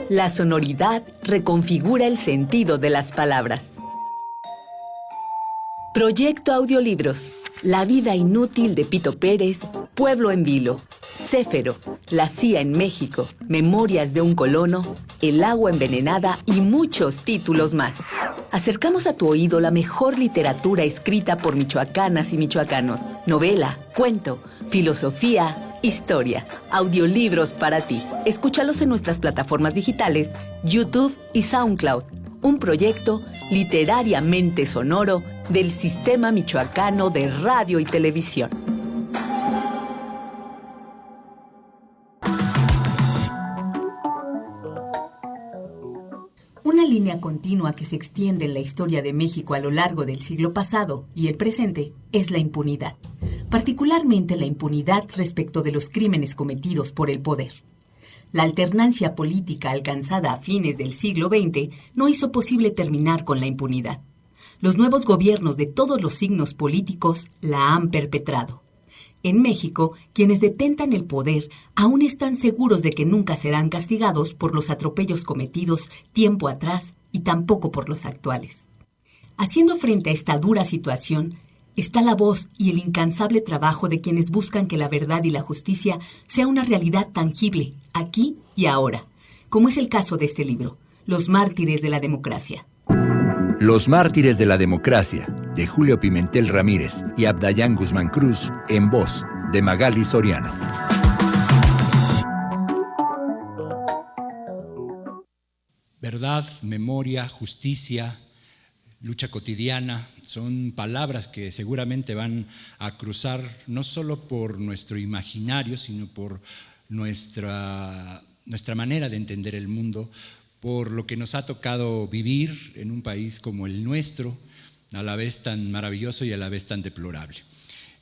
La sonoridad reconfigura el sentido de las palabras. Proyecto Audiolibros. La vida inútil de Pito Pérez, Pueblo en Vilo, Céfero, La CIA en México, Memorias de un colono, El agua envenenada y muchos títulos más. Acercamos a tu oído la mejor literatura escrita por michoacanas y michoacanos. Novela, cuento, filosofía, historia, audiolibros para ti. Escúchalos en nuestras plataformas digitales, YouTube y SoundCloud. Un proyecto literariamente sonoro del Sistema Michoacano de Radio y Televisión. Una línea continua que se extiende en la historia de México a lo largo del siglo pasado y el presente es la impunidad, particularmente la impunidad respecto de los crímenes cometidos por el poder. La alternancia política alcanzada a fines del siglo XX no hizo posible terminar con la impunidad. Los nuevos gobiernos de todos los signos políticos la han perpetrado. En México, quienes detentan el poder aún están seguros de que nunca serán castigados por los atropellos cometidos tiempo atrás y tampoco por los actuales. Haciendo frente a esta dura situación, está la voz y el incansable trabajo de quienes buscan que la verdad y la justicia sea una realidad tangible, aquí y ahora, como es el caso de este libro, Los mártires de la democracia. Los mártires de la democracia, de Julio Pimentel Ramírez y Abdayán Guzmán Cruz, en voz de Magali Soriano. Verdad, memoria, justicia, lucha cotidiana, son palabras que seguramente van a cruzar no solo por nuestro imaginario, sino por nuestra manera de entender el mundo, por lo que nos ha tocado vivir en un país como el nuestro, a la vez tan maravilloso y a la vez tan deplorable.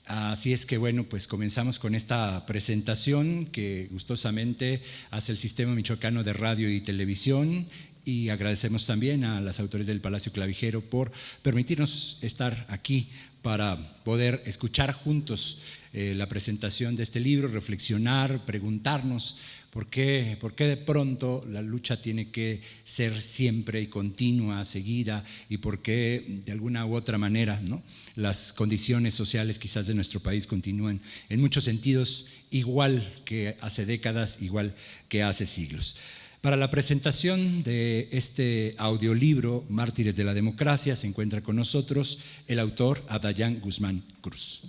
Así es que bueno, pues comenzamos con esta presentación que gustosamente hace el Sistema Michoacano de Radio y Televisión, y agradecemos también a las autoridades del Palacio Clavijero por permitirnos estar aquí para poder escuchar juntos la presentación de este libro, reflexionar, preguntarnos ¿por qué de pronto la lucha tiene que ser siempre y continua, seguida? ¿Y por qué de alguna u otra manera, ¿no?, las condiciones sociales quizás de nuestro país continúan en muchos sentidos igual que hace décadas, igual que hace siglos? Para la presentación de este audiolibro, Mártires de la Democracia, se encuentra con nosotros el autor Abdayán Guzmán Cruz.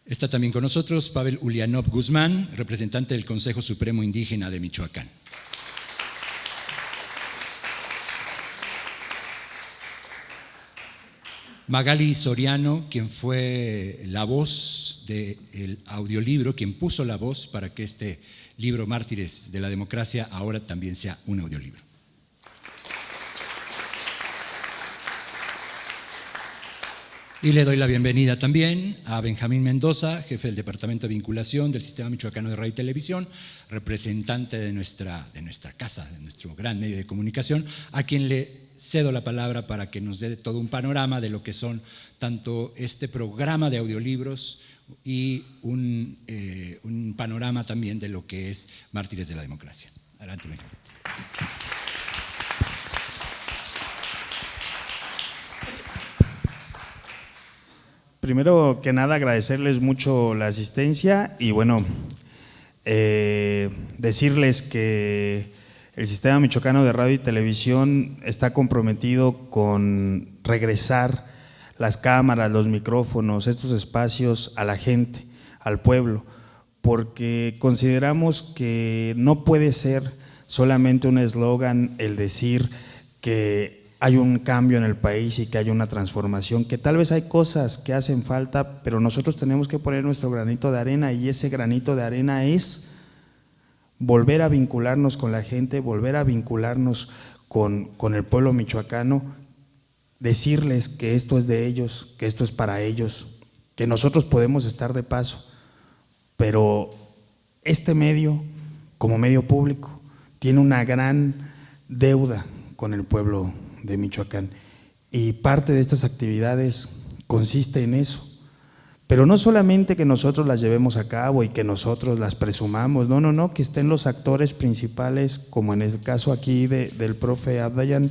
Está también con nosotros Pavel Ulianov Guzmán, representante del Consejo Supremo Indígena de Michoacán. Magali Soriano, quien fue la voz del audiolibro, quien puso la voz para que este libro Mártires de la Democracia ahora también sea un audiolibro. Y le doy la bienvenida también a Benjamín Mendoza, jefe del Departamento de Vinculación del Sistema Michoacano de Radio y Televisión, representante de nuestra casa, de nuestro gran medio de comunicación, a quien le cedo la palabra para que nos dé todo un panorama de lo que son tanto este programa de audiolibros y un panorama también de lo que es Mártires de la Democracia. Adelante, Benjamín. Primero que nada, agradecerles mucho la asistencia y bueno, decirles que el Sistema Michoacano de Radio y Televisión está comprometido con regresar las cámaras, los micrófonos, estos espacios a la gente, al pueblo, porque consideramos que no puede ser solamente un eslogan el decir que hay un cambio en el país y que hay una transformación, que tal vez hay cosas que hacen falta, pero nosotros tenemos que poner nuestro granito de arena y ese granito de arena es volver a vincularnos con la gente, volver a vincularnos con el pueblo michoacano, decirles que esto es de ellos, que esto es para ellos, que nosotros podemos estar de paso, pero este medio, como medio público, tiene una gran deuda con el pueblo de Michoacán y parte de estas actividades consiste en eso, Pero no solamente que nosotros las llevemos a cabo y que nosotros las presumamos, no, que estén los actores principales, como en el caso aquí del profe Abdayan,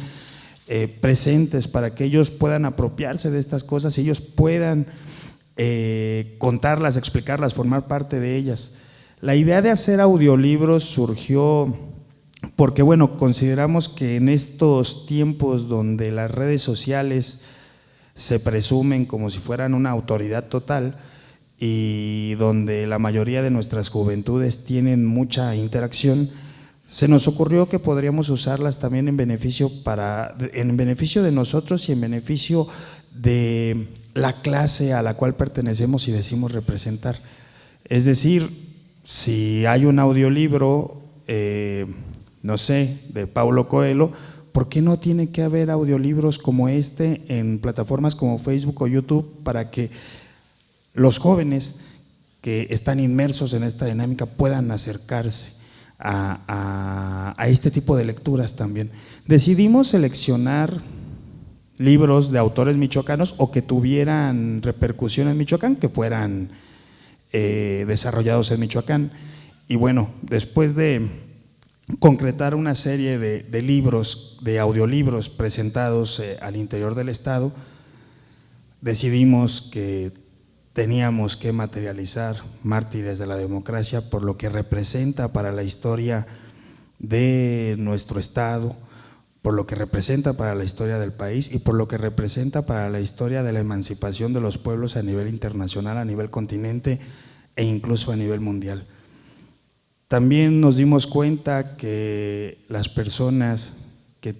presentes para que ellos puedan apropiarse de estas cosas y ellos puedan contarlas, explicarlas, formar parte de ellas. La idea de hacer audiolibros surgió porque, bueno, consideramos que en estos tiempos donde las redes sociales se presumen como si fueran una autoridad total y donde la mayoría de nuestras juventudes tienen mucha interacción, se nos ocurrió que podríamos usarlas también en beneficio de nosotros y en beneficio de la clase a la cual pertenecemos y decimos representar. Es decir, si hay un audiolibro, no sé, de Paulo Coelho, ¿por qué no tiene que haber audiolibros como este en plataformas como Facebook o YouTube para que los jóvenes que están inmersos en esta dinámica puedan acercarse a este tipo de lecturas también? Decidimos seleccionar libros de autores michoacanos o que tuvieran repercusión en Michoacán, que fueran desarrollados en Michoacán. Y bueno, después de concretar una serie de libros, de audiolibros presentados al interior del estado, decidimos que teníamos que materializar Mártires de la Democracia por lo que representa para la historia de nuestro estado, por lo que representa para la historia del país y por lo que representa para la historia de la emancipación de los pueblos a nivel internacional, a nivel continente e incluso a nivel mundial. También nos dimos cuenta que las personas que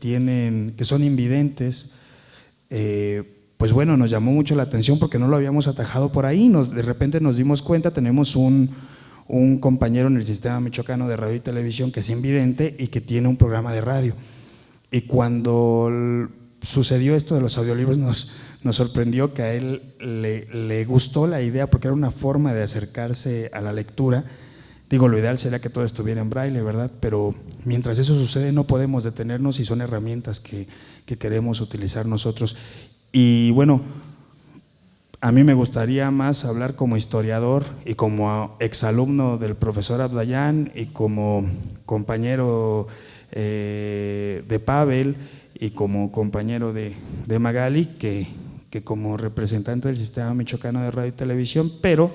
son invidentes, pues bueno, nos llamó mucho la atención porque no lo habíamos atajado por ahí. De repente nos dimos cuenta, tenemos un compañero en el Sistema Michoacano de Radio y Televisión que es invidente y que tiene un programa de radio. Y cuando sucedió esto de los audiolibros nos sorprendió que a él le gustó la idea porque era una forma de acercarse a la lectura. Digo, lo ideal sería que todo estuviera en braille, ¿verdad? Pero mientras eso sucede no podemos detenernos y son herramientas que queremos utilizar nosotros. Y bueno, a mí me gustaría más hablar como historiador y como exalumno del profesor Abdayan y como compañero de Pavel y como compañero de Magali que como representante del Sistema Michoacano de Radio y Televisión, pero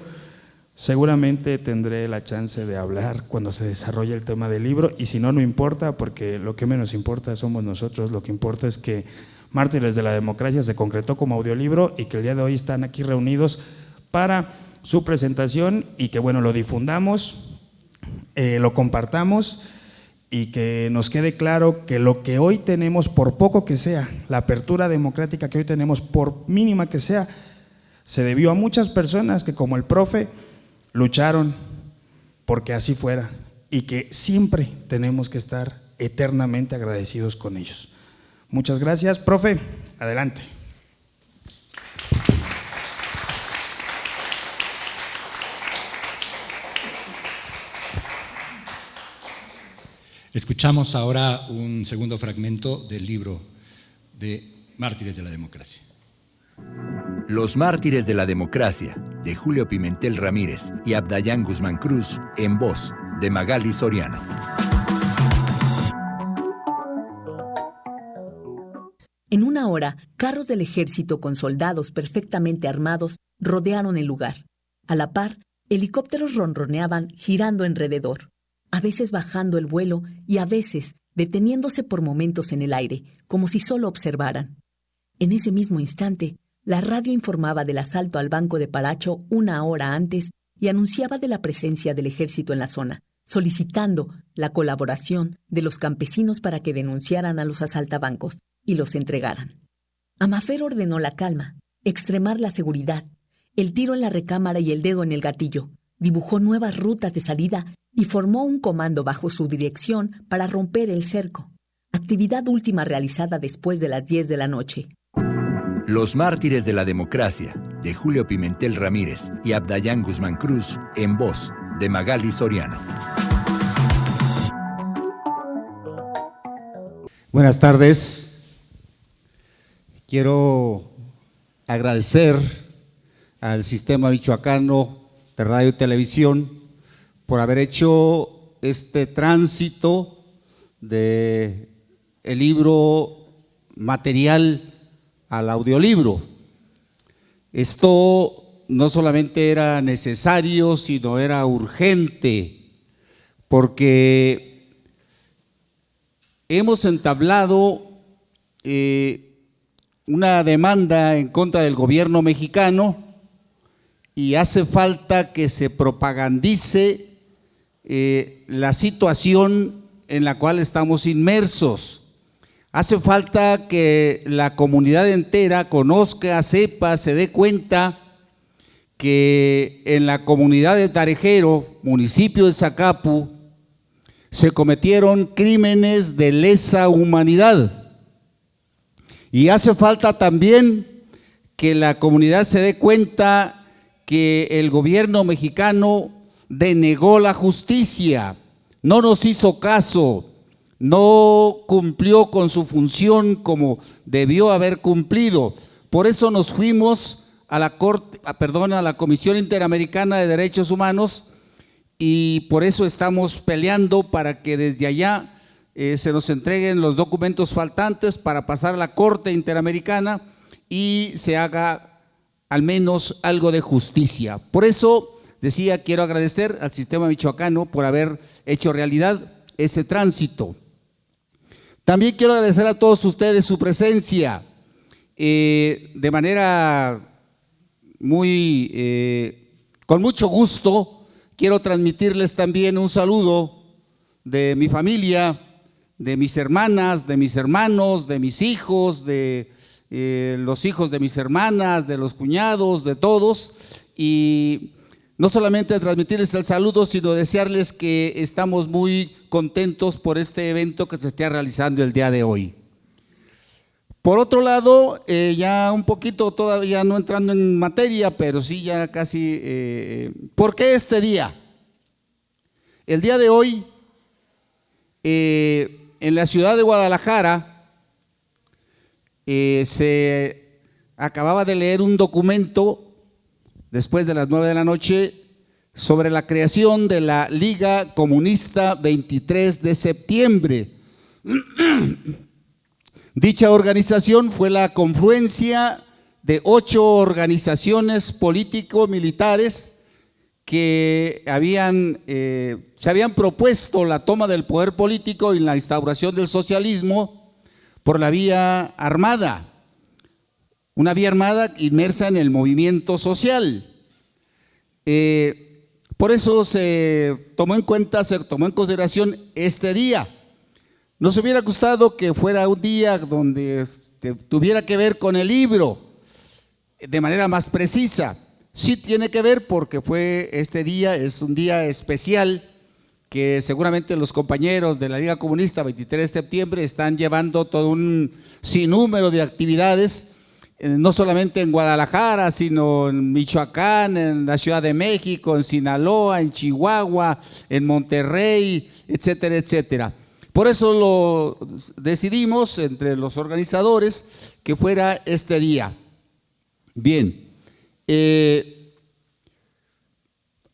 seguramente tendré la chance de hablar cuando se desarrolle el tema del libro y si no, no importa, porque lo que menos importa somos nosotros. Lo que importa es que Mártires de la Democracia se concretó como audiolibro y que el día de hoy están aquí reunidos para su presentación y que bueno, lo difundamos, lo compartamos y que nos quede claro que lo que hoy tenemos, por poco que sea, la apertura democrática que hoy tenemos, por mínima que sea, se debió a muchas personas que como el profe lucharon porque así fuera y que siempre tenemos que estar eternamente agradecidos con ellos. Muchas gracias, profe, adelante. Escuchamos ahora un segundo fragmento del libro de Mártires de la Democracia. Los Mártires de la Democracia, de Julio Pimentel Ramírez y Abdayan Guzmán Cruz, en voz de Magali Soriano. En una hora, carros del ejército con soldados perfectamente armados rodearon el lugar. A la par, helicópteros ronroneaban girando alrededor, a veces bajando el vuelo y a veces deteniéndose por momentos en el aire, como si solo observaran. En ese mismo instante, la radio informaba del asalto al Banco de Paracho una hora antes y anunciaba de la presencia del ejército en la zona, solicitando la colaboración de los campesinos para que denunciaran a los asaltabancos y los entregaran. Amafer ordenó la calma, extremar la seguridad, el tiro en la recámara y el dedo en el gatillo. Dibujó nuevas rutas de salida y formó un comando bajo su dirección para romper el cerco. Actividad última realizada después de las 10 de la noche. Los Mártires de la Democracia, de Julio Pimentel Ramírez y Abdayan Guzmán Cruz, en voz de Magali Soriano. Buenas tardes. Quiero agradecer al Sistema Michoacano de Radio y Televisión por haber hecho este tránsito de el libro material al audiolibro. Esto no solamente era necesario, sino era urgente, porque hemos entablado una demanda en contra del gobierno mexicano y hace falta que se propagandice la situación en la cual estamos inmersos. Hace falta que la comunidad entera conozca, sepa, se dé cuenta que en la comunidad de Tarejero, municipio de Zacapu, se cometieron crímenes de lesa humanidad. Y hace falta también que la comunidad se dé cuenta que el gobierno mexicano denegó la justicia, no nos hizo caso, no cumplió con su función como debió haber cumplido. Por eso nos fuimos a la Comisión Interamericana de Derechos Humanos y por eso estamos peleando para que desde allá se nos entreguen los documentos faltantes para pasar a la Corte Interamericana y se haga al menos algo de justicia. Por eso decía, quiero agradecer al Sistema Michoacano por haber hecho realidad ese tránsito. También quiero agradecer a todos ustedes su presencia de manera con mucho gusto. Quiero transmitirles también un saludo de mi familia, de mis hermanas, de mis hermanos, de mis hijos, de los hijos de mis hermanas, de los cuñados, de todos, y no solamente transmitirles el saludo, sino desearles que estamos muy contentos por este evento que se está realizando el día de hoy. Por otro lado, ya un poquito, todavía no entrando en materia, pero sí ya casi, ¿por qué este día? El día de hoy, en la ciudad de Guadalajara, se acababa de leer un documento después de las 9 de la noche sobre la creación de la Liga Comunista 23 de septiembre. Dicha organización fue la confluencia de 8 organizaciones político-militares que se habían propuesto la toma del poder político y la instauración del socialismo por la vía armada, una vía armada inmersa en el movimiento social. Por eso se tomó en consideración este día. Nos hubiera gustado que fuera un día donde tuviera que ver con el libro de manera más precisa. Sí tiene que ver porque este día es un día especial que seguramente los compañeros de la Liga Comunista 23 de septiembre están llevando todo un sinnúmero de actividades, no solamente en Guadalajara, sino en Michoacán, en la Ciudad de México, en Sinaloa, en Chihuahua, en Monterrey, etcétera, etcétera. Por eso lo decidimos entre los organizadores que fuera este día. Bien,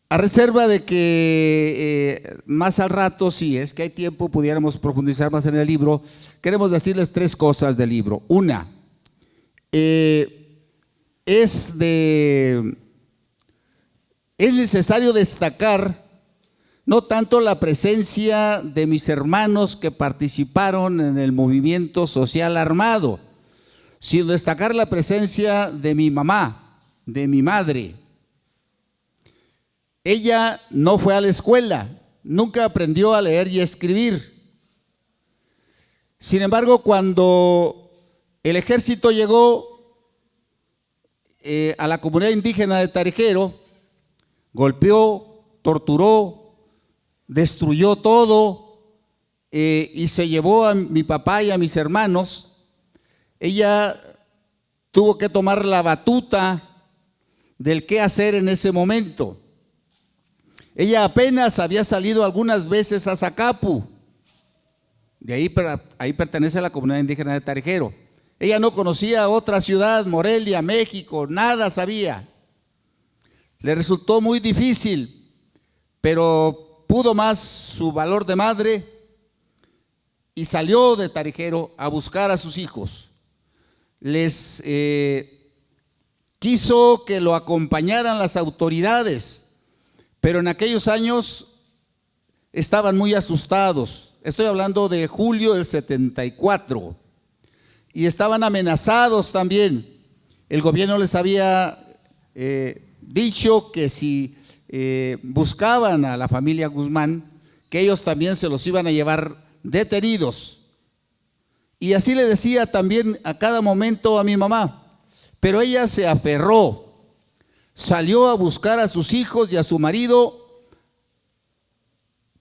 a reserva de que más al rato, si es que hay tiempo, pudiéramos profundizar más en el libro, queremos decirles 3 cosas del libro. Una, es necesario destacar no tanto la presencia de mis hermanos que participaron en el movimiento social armado, sino destacar la presencia de mi mamá, de mi madre. Ella no fue a la escuela, nunca aprendió a leer y a escribir. Sin embargo, cuando el ejército llegó a la comunidad indígena de Tarejero, golpeó, torturó, destruyó todo y se llevó a mi papá y a mis hermanos. Ella tuvo que tomar la batuta del qué hacer en ese momento. Ella apenas había salido algunas veces a Zacapu, ahí pertenece a la comunidad indígena de Tarejero. Ella no conocía otra ciudad, Morelia, México, nada sabía. Le resultó muy difícil, pero pudo más su valor de madre y salió de Tarijero a buscar a sus hijos. Les quiso que lo acompañaran las autoridades, pero en aquellos años estaban muy asustados. Estoy hablando de julio del 74, y estaban amenazados también. El gobierno les había dicho que si buscaban a la familia Guzmán, que ellos también se los iban a llevar detenidos. Y así le decía también a cada momento a mi mamá, pero ella se aferró, salió a buscar a sus hijos y a su marido,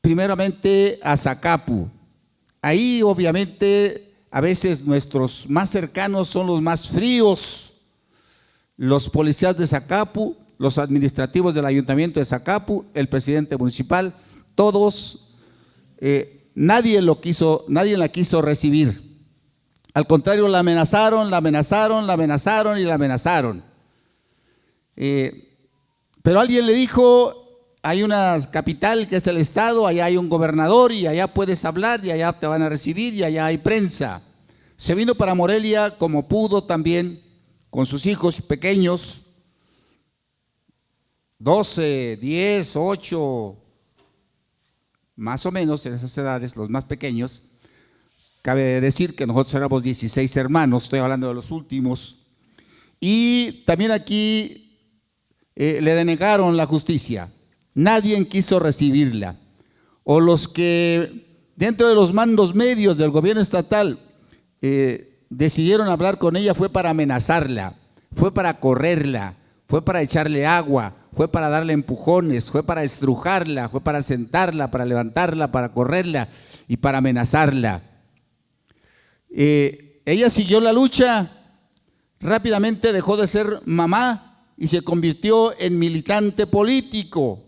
primeramente a Zacapu. Ahí obviamente a veces nuestros más cercanos son los más fríos, los policías de Zacapu, los administrativos del ayuntamiento de Zacapu, el presidente municipal, todos, nadie la quiso recibir. Al contrario, la amenazaron y la amenazaron. Pero alguien le dijo: hay una capital que es el estado, allá hay un gobernador y allá puedes hablar y allá te van a recibir y allá hay prensa. Se vino para Morelia como pudo también, con sus hijos pequeños, 12, 10, 8, más o menos en esas edades, los más pequeños. Cabe decir que nosotros éramos 16 hermanos, estoy hablando de los últimos. Y también aquí le denegaron la justicia. Nadie quiso recibirla. O los que dentro de los mandos medios del gobierno estatal decidieron hablar con ella, fue para amenazarla, fue para correrla, fue para echarle agua, fue para darle empujones, fue para estrujarla, fue para sentarla, para levantarla, para correrla y para amenazarla. Ella siguió la lucha, rápidamente dejó de ser mamá y se convirtió en militante política,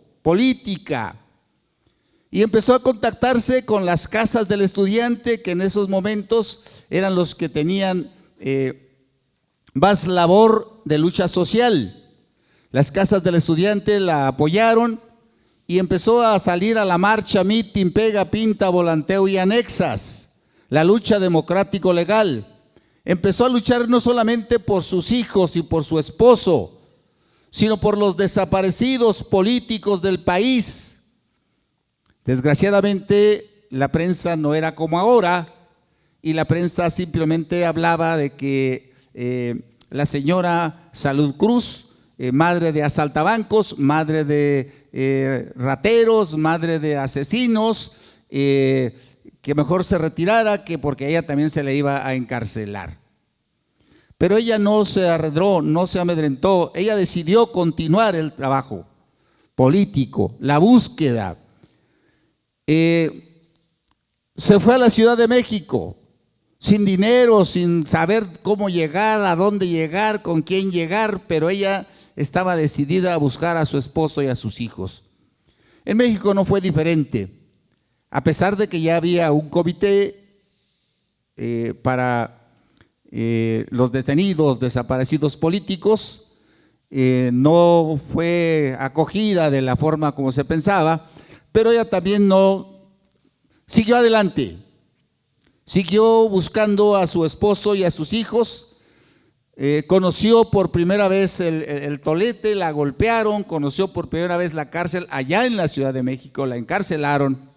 y empezó a contactarse con las casas del estudiante, que en esos momentos eran los que tenían más labor de lucha social. Las casas del estudiante la apoyaron y empezó a salir a la marcha, mitin, pega, pinta, volanteo y anexas. La lucha democrático legal. Empezó a luchar no solamente por sus hijos y por su esposo, sino por los desaparecidos políticos del país. Desgraciadamente, la prensa no era como ahora, y la prensa simplemente hablaba de que la señora Salud Cruz, madre de asaltabancos, madre de rateros, madre de asesinos, que mejor se retirara, que porque a ella también se le iba a encarcelar. Pero ella no se arredró, no se amedrentó. Ella decidió continuar el trabajo político, la búsqueda. Se fue a la Ciudad de México, sin dinero, sin saber cómo llegar, a dónde llegar, con quién llegar, pero ella estaba decidida a buscar a su esposo y a sus hijos. En México no fue diferente. A pesar de que ya había un comité para los detenidos, desaparecidos políticos, no fue acogida de la forma como se pensaba, pero ella también siguió adelante, siguió buscando a su esposo y a sus hijos. Conoció por primera vez el tolete, la golpearon, conoció por primera vez la cárcel allá en la Ciudad de México, la encarcelaron.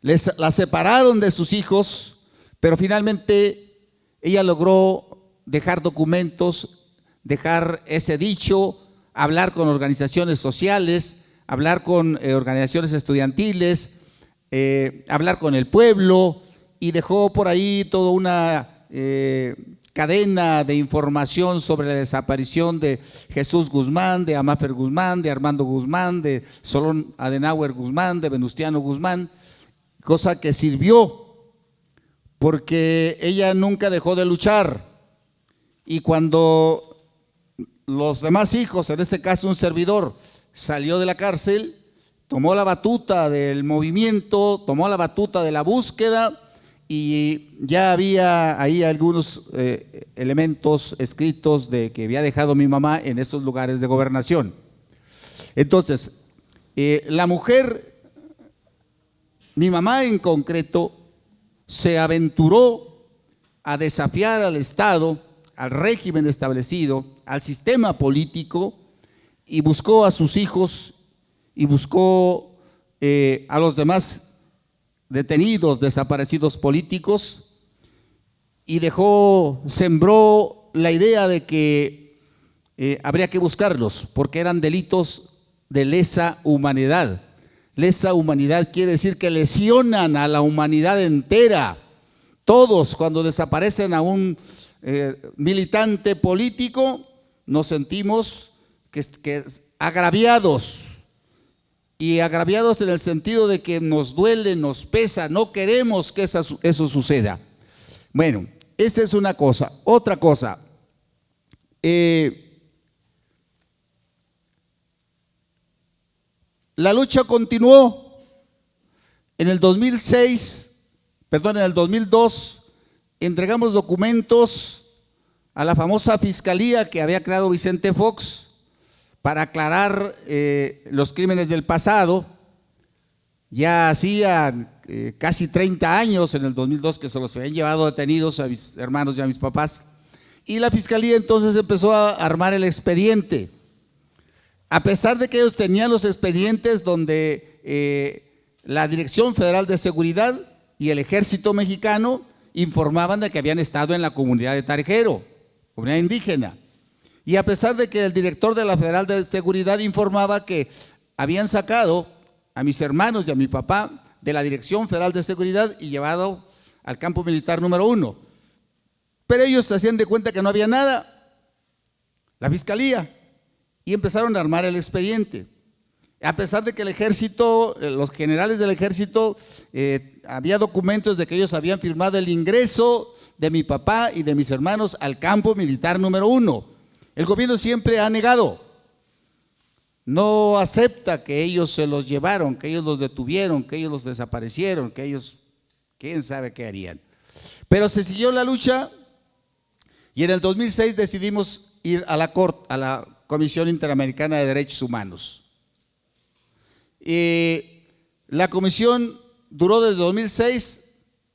La separaron de sus hijos, pero finalmente ella logró dejar documentos, dejar ese dicho, hablar con organizaciones sociales, hablar con organizaciones estudiantiles, hablar con el pueblo, y dejó por ahí toda una cadena de información sobre la desaparición de Jesús Guzmán, de Amafer Guzmán, de Armando Guzmán, de Solón Adenauer Guzmán, de Venustiano Guzmán, cosa que sirvió porque ella nunca dejó de luchar. Y cuando los demás hijos, en este caso un servidor, salió de la cárcel, tomó la batuta del movimiento, tomó la batuta de la búsqueda, y ya había ahí algunos elementos escritos de que había dejado mi mamá en estos lugares de gobernación. Entonces, la mujer, mi mamá en concreto, se aventuró a desafiar al Estado, al régimen establecido, al sistema político, y buscó a sus hijos y buscó a los demás detenidos, desaparecidos políticos, y sembró la idea de que habría que buscarlos porque eran delitos de lesa humanidad. Lesa humanidad quiere decir que lesionan a la humanidad entera. Todos, cuando desaparecen a un militante político, nos sentimos que agraviados, y agraviados en el sentido de que nos duele, nos pesa, no queremos que eso suceda. Bueno, esa es una cosa. Otra cosa, la lucha continuó. En el 2002 entregamos documentos a la famosa fiscalía que había creado Vicente Fox para aclarar los crímenes del pasado. Ya hacían casi 30 años, en el 2002, que se los habían llevado detenidos a mis hermanos y a mis papás. Y la fiscalía entonces empezó a armar el expediente. A pesar de que ellos tenían los expedientes donde la Dirección Federal de Seguridad y el Ejército Mexicano informaban de que habían estado en la comunidad de Tarjero, comunidad indígena. Y a pesar de que el director de la Federal de Seguridad informaba que habían sacado a mis hermanos y a mi papá de la Dirección Federal de Seguridad y llevado al campo militar número 1. Pero ellos se hacían de cuenta que no había nada, la fiscalía, y empezaron a armar el expediente. A pesar de que el ejército, los generales del ejército, había documentos de que ellos habían firmado el ingreso de mi papá y de mis hermanos al campo militar número 1. El gobierno siempre ha negado, no acepta que ellos se los llevaron, que ellos los detuvieron, que ellos los desaparecieron, que ellos, quién sabe qué harían. Pero se siguió la lucha y en el 2006 decidimos ir a la Comisión Interamericana de Derechos Humanos. La comisión duró desde 2006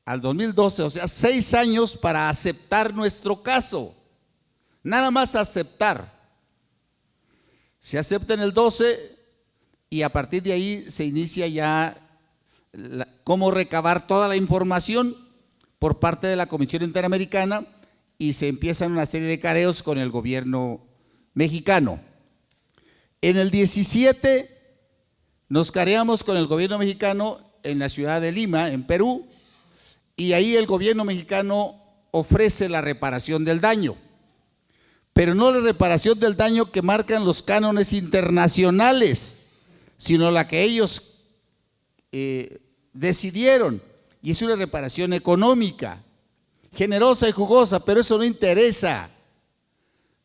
al 2012, o sea, 6 años para aceptar nuestro caso. Nada más aceptar. Se acepta en el 12 y a partir de ahí se inicia ya cómo recabar toda la información por parte de la Comisión Interamericana y se empiezan una serie de careos con el gobierno mexicano. En el 17 nos careamos con el gobierno mexicano en la ciudad de Lima, en Perú, y ahí el gobierno mexicano ofrece la reparación del daño. Pero no la reparación del daño que marcan los cánones internacionales, sino la que ellos decidieron, y es una reparación económica, generosa y jugosa, pero eso no interesa.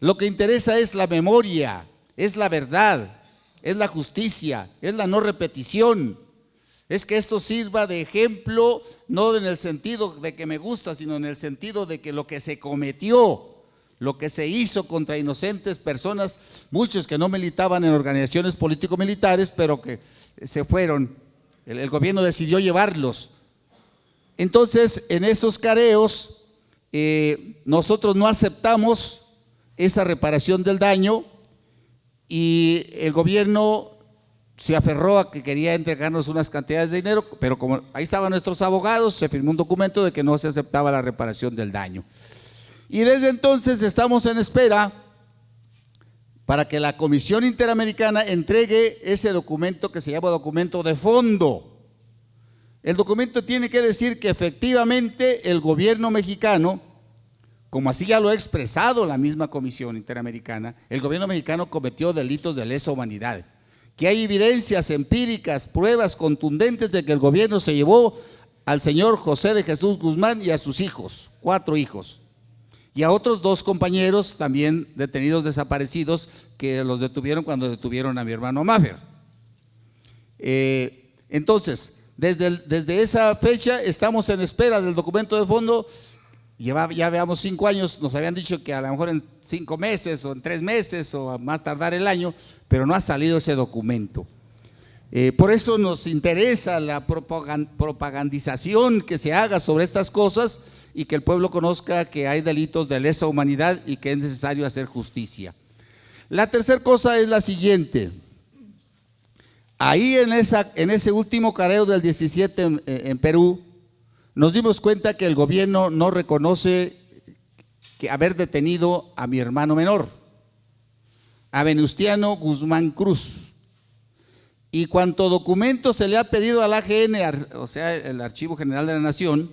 Lo que interesa es la memoria, es la verdad, es la justicia, es la no repetición, es que esto sirva de ejemplo, no en el sentido de que me gusta, sino en el sentido de que lo que se cometió, lo que se hizo contra inocentes personas, muchos que no militaban en organizaciones político-militares, pero que se fueron, el gobierno decidió llevarlos. Entonces, en esos careos, nosotros no aceptamos esa reparación del daño y el gobierno se aferró a que quería entregarnos unas cantidades de dinero, pero como ahí estaban nuestros abogados, se firmó un documento de que no se aceptaba la reparación del daño. Y desde entonces estamos en espera para que la Comisión Interamericana entregue ese documento que se llama documento de fondo. El documento tiene que decir que efectivamente el gobierno mexicano, como así ya lo ha expresado la misma Comisión Interamericana, el gobierno mexicano cometió delitos de lesa humanidad, que hay evidencias empíricas, pruebas contundentes de que el gobierno se llevó al señor José de Jesús Guzmán y a sus hijos, 4 hijos. Y a otros 2 compañeros también detenidos desaparecidos que los detuvieron cuando detuvieron a mi hermano Maffer. Entonces, desde esa fecha estamos en espera del documento de fondo ya veamos 5 años, nos habían dicho que a lo mejor en 5 meses o en 3 meses o a más tardar el año, pero no ha salido ese documento. Por eso nos interesa la propagandización que se haga sobre estas cosas y que el pueblo conozca que hay delitos de lesa humanidad y que es necesario hacer justicia. La tercera cosa es la siguiente. Ahí en ese último careo del 17 en Perú, nos dimos cuenta que el gobierno no reconoce que haber detenido a mi hermano menor, a Venustiano Guzmán Cruz. Y cuanto documento se le ha pedido al AGN, o sea, el Archivo General de la Nación,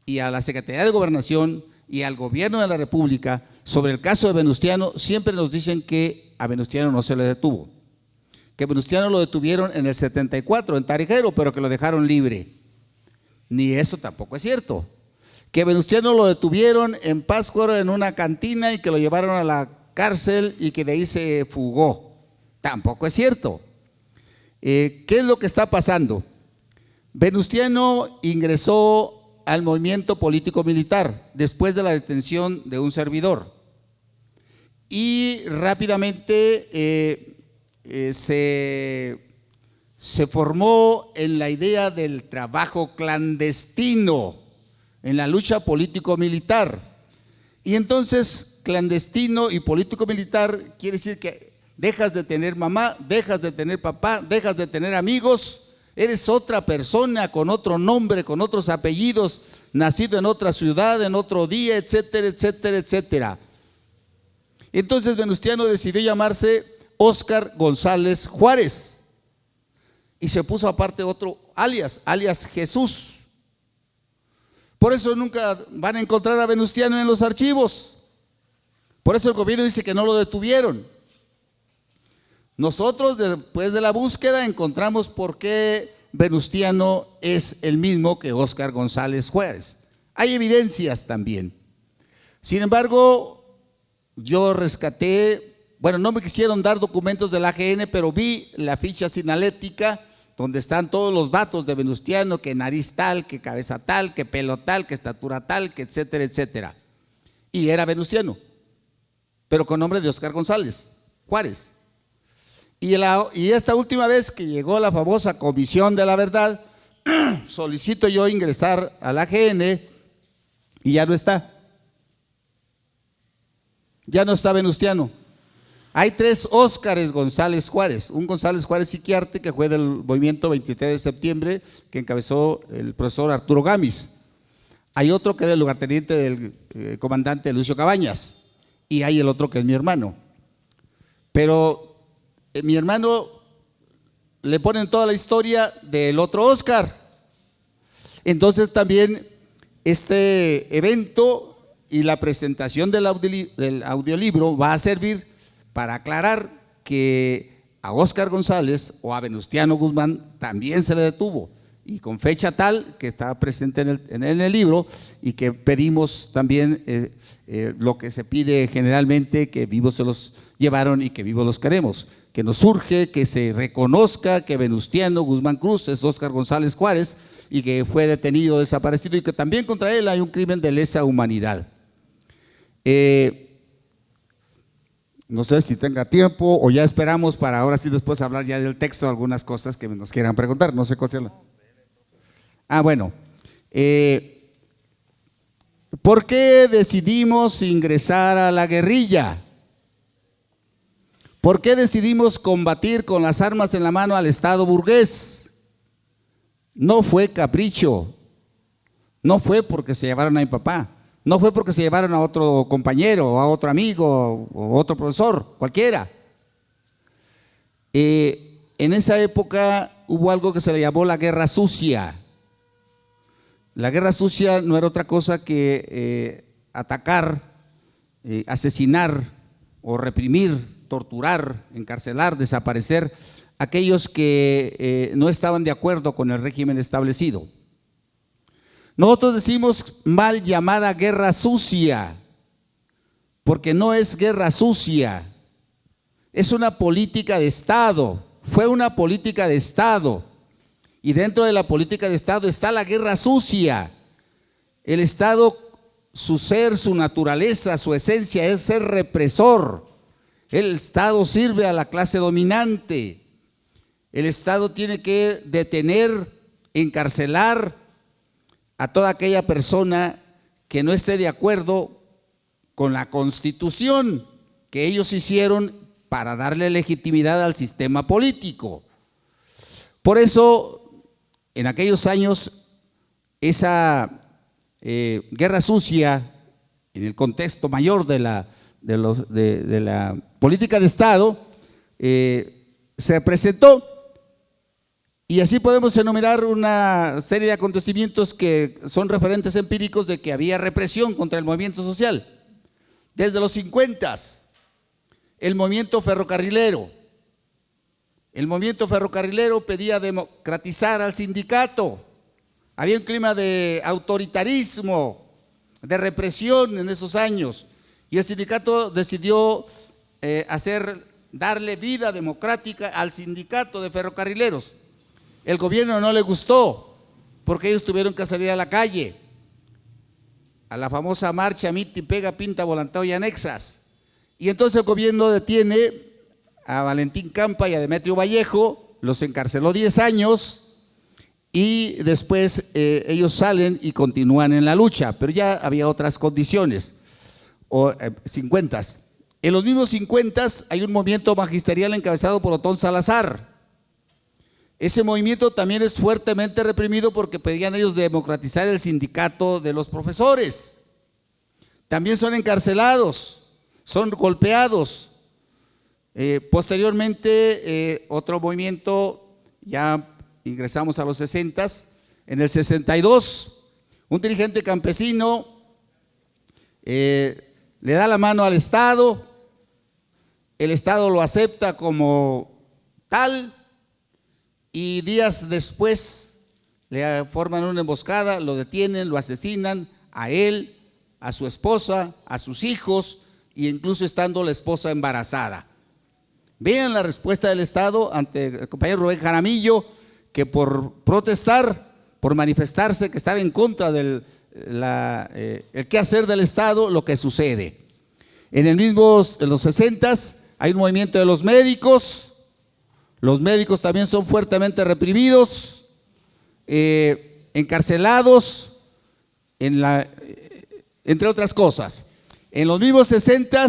y a la Secretaría de Gobernación y al Gobierno de la República sobre el caso de Venustiano, siempre nos dicen que a Venustiano no se le detuvo, que Venustiano lo detuvieron en el 74 en Tarijero, pero que lo dejaron libre. Ni eso tampoco es cierto. Que Venustiano lo detuvieron en Pátzcuaro en una cantina y que lo llevaron a la cárcel y que de ahí se fugó. Tampoco es cierto. ¿Qué es lo que está pasando? Venustiano ingresó al movimiento político militar después de la detención de un servidor y rápidamente se formó en la idea del trabajo clandestino en la lucha político-militar. Y entonces clandestino y político-militar quiere decir que dejas de tener mamá, dejas de tener papá, dejas de tener amigos, eres otra persona con otro nombre, con otros apellidos, nacido en otra ciudad, en otro día, etcétera, etcétera, etcétera. Entonces Venustiano decidió llamarse Óscar González Juárez y se puso aparte otro alias Jesús. Por eso nunca van a encontrar a Venustiano en los archivos. Por eso el gobierno dice que no lo detuvieron. Nosotros, después de la búsqueda, encontramos por qué Venustiano es el mismo que Óscar González Juárez. Hay evidencias también. Sin embargo, yo rescaté, bueno, no me quisieron dar documentos del AGN, pero vi la ficha sinalética donde están todos los datos de Venustiano, que nariz tal, que cabeza tal, que pelo tal, que estatura tal, que etcétera, etcétera. Y era Venustiano, pero con nombre de Óscar González Juárez. Y esta última vez que llegó la famosa Comisión de la Verdad, solicito yo ingresar al AGN y ya no está. Ya no está Venustiano. Hay 3 Óscares González Juárez. Un González Juárez Siquiarte, que fue del movimiento 23 de septiembre, que encabezó el profesor Arturo Gamis. Hay otro que era el lugarteniente del comandante Lucio Cabañas. Y hay el otro que es mi hermano. Pero mi hermano le ponen toda la historia del otro Óscar. Entonces también este evento y la presentación del audiolibro va a servir para aclarar que a Óscar González o a Venustiano Guzmán también se le detuvo y con fecha tal que está presente en el libro y que pedimos también lo que se pide generalmente, que vivos se los llevaron y que vivos los queremos. Que nos urge que se reconozca que Venustiano Guzmán Cruz es Óscar González Juárez y que fue detenido, desaparecido y que también contra él hay un crimen de lesa humanidad. No sé si tenga tiempo o ya esperamos para ahora sí después hablar ya del texto, algunas cosas que nos quieran preguntar, no sé cuál sea. Bueno, ¿por qué decidimos ingresar a la guerrilla? ¿Por qué decidimos combatir con las armas en la mano al Estado burgués? No fue capricho, no fue porque se llevaron a mi papá, no fue porque se llevaron a otro compañero, a otro amigo, o otro profesor, cualquiera. En esa época hubo algo que se le llamó la guerra sucia. La guerra sucia no era otra cosa que atacar, asesinar o reprimir, torturar, encarcelar, desaparecer a aquellos que no estaban de acuerdo con el régimen establecido. Nosotros decimos mal llamada guerra sucia, porque no es guerra sucia, es una política de Estado, fue una política de Estado, y dentro de la política de Estado está la guerra sucia. El Estado su ser, su naturaleza, su esencia es ser represor. El Estado sirve a la clase dominante. El Estado tiene que detener, encarcelar a toda aquella persona que no esté de acuerdo con la Constitución que ellos hicieron para darle legitimidad al sistema político. Por eso, en aquellos años, esa guerra sucia, en el contexto mayor de la política de Estado, se presentó, y así podemos enumerar una serie de acontecimientos que son referentes empíricos de que había represión contra el movimiento social. Desde los 50, el movimiento ferrocarrilero. El movimiento ferrocarrilero pedía democratizar al sindicato. Había un clima de autoritarismo, de represión en esos años, y el sindicato decidió darle vida democrática al sindicato de ferrocarrileros. El gobierno no le gustó, porque ellos tuvieron que salir a la calle, a la famosa marcha, mitin, pega, pinta, volantao y anexas. Y entonces el gobierno detiene a Valentín Campa y a Demetrio Vallejo, los encarceló 10 años y después ellos salen y continúan en la lucha, pero ya había otras condiciones, 50. En los mismos 50 hay un movimiento magisterial encabezado por Otón Salazar. Ese movimiento también es fuertemente reprimido porque pedían ellos democratizar el sindicato de los profesores. También son encarcelados, son golpeados. Posteriormente, otro movimiento, ya ingresamos a los 60, en el 62, un dirigente campesino le da la mano al Estado, el Estado lo acepta como tal, y días después le forman una emboscada, lo detienen, lo asesinan a él, a su esposa, a sus hijos, e incluso estando la esposa embarazada. Vean la respuesta del Estado ante el compañero Rubén Jaramillo, que por protestar, por manifestarse que estaba en contra del el quehacer del Estado, lo que sucede. En los 60 hay un movimiento de los médicos. Los médicos también son fuertemente reprimidos, encarcelados, entre otras cosas. En los mismos 60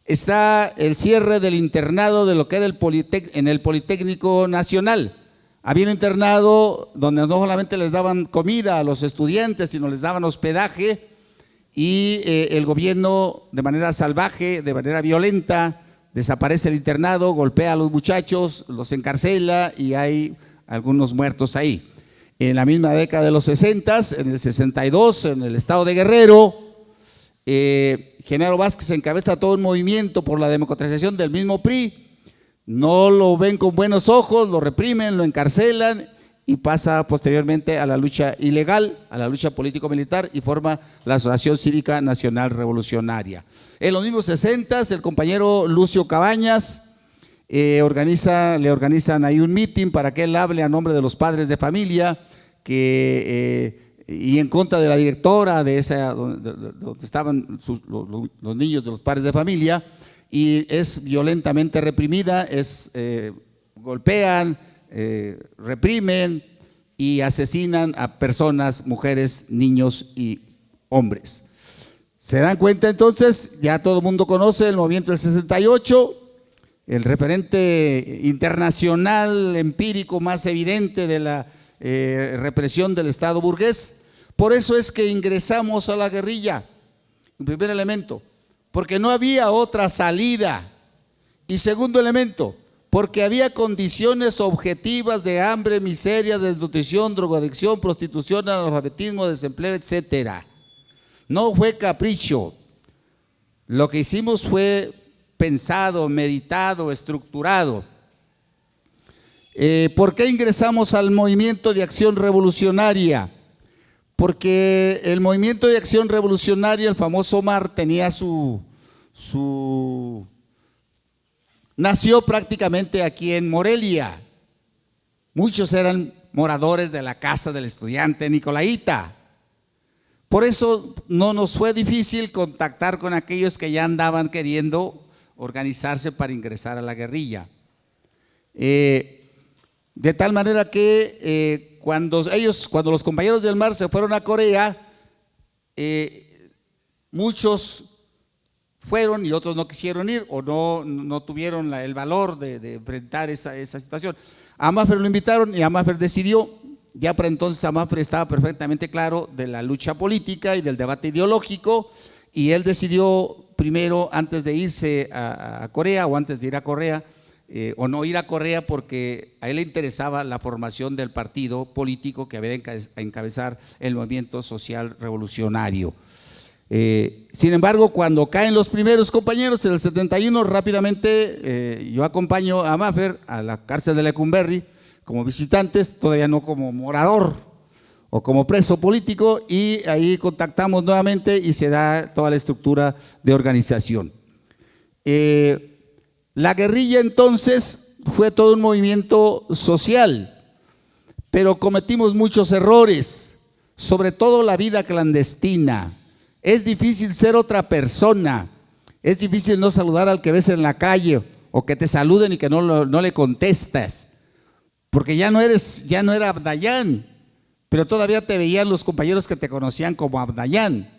está el cierre del internado de lo que era en el Politécnico Nacional. Había un internado donde no solamente les daban comida a los estudiantes, sino les daban hospedaje, y el gobierno, de manera salvaje, de manera violenta, desaparece el internado, golpea a los muchachos, los encarcela y hay algunos muertos ahí. En la misma década de los 60, en el 62, en el estado de Guerrero, Genaro Vázquez encabeza todo un movimiento por la democratización del mismo PRI. No lo ven con buenos ojos, lo reprimen, lo encarcelan y pasa posteriormente a la lucha ilegal, a la lucha político-militar, y forma la Asociación Cívica Nacional Revolucionaria. En los mismos 60, el compañero Lucio Cabañas le organizan ahí un mitin para que él hable a nombre de los padres de familia y en contra de la directora de esa donde estaban los niños de los padres de familia, y es violentamente reprimida, golpean, reprimen y asesinan a personas, mujeres, niños y hombres. ¿Se dan cuenta entonces? Ya todo el mundo conoce el movimiento del 68, el referente internacional empírico más evidente de la represión del Estado burgués. Por eso es que ingresamos a la guerrilla, en primer elemento, porque no había otra salida. Y segundo elemento, porque había condiciones objetivas de hambre, miseria, desnutrición, drogadicción, prostitución, analfabetismo, desempleo, etcétera. No fue capricho. Lo que hicimos fue pensado, meditado, estructurado. ¿Por qué ingresamos al movimiento de acción revolucionaria? Porque el movimiento de acción revolucionaria, el famoso MAR, tenía nació prácticamente aquí en Morelia. Muchos eran moradores de la casa del estudiante Nicolaita. Por eso no nos fue difícil contactar con aquellos que ya andaban queriendo organizarse para ingresar a la guerrilla. De tal manera que cuando los compañeros del mar se fueron a Corea, muchos fueron y otros no quisieron ir o no tuvieron el valor de enfrentar esa situación. A Maffer lo invitaron y a Maffer decidió. Ya para entonces a Maffer estaba perfectamente claro de la lucha política y del debate ideológico, y él decidió primero, antes de irse a Corea o antes de ir a Corea, o no ir a Corea, porque a él le interesaba la formación del partido político que había de encabezar el movimiento social revolucionario. Sin embargo, cuando caen los primeros compañeros en el 71, rápidamente yo acompaño a Maffer a la cárcel de Lecumberri como visitantes, todavía no como morador o como preso político, y ahí contactamos nuevamente y se da toda la estructura de organización. La guerrilla entonces fue todo un movimiento social, pero cometimos muchos errores, sobre todo la vida clandestina. Es difícil ser otra persona, es difícil no saludar al que ves en la calle o que te saluden y que no le contestas, porque ya no era Abdayán, pero todavía te veían los compañeros que te conocían como Abdayán.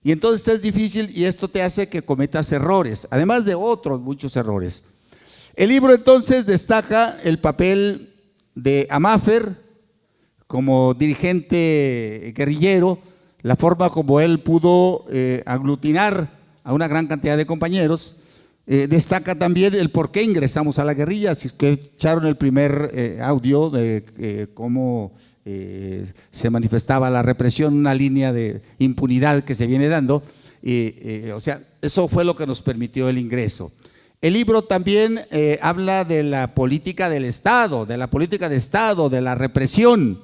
Y entonces es difícil y esto te hace que cometas errores, además de otros muchos errores. El libro entonces destaca el papel de Maffer como dirigente guerrillero, la forma como él pudo aglutinar a una gran cantidad de compañeros. Destaca también el por qué ingresamos a la guerrilla, si es que echaron el primer audio de cómo se manifestaba la represión, una línea de impunidad que se viene dando, o sea, eso fue lo que nos permitió el ingreso. El libro también habla de la política del Estado, de la represión,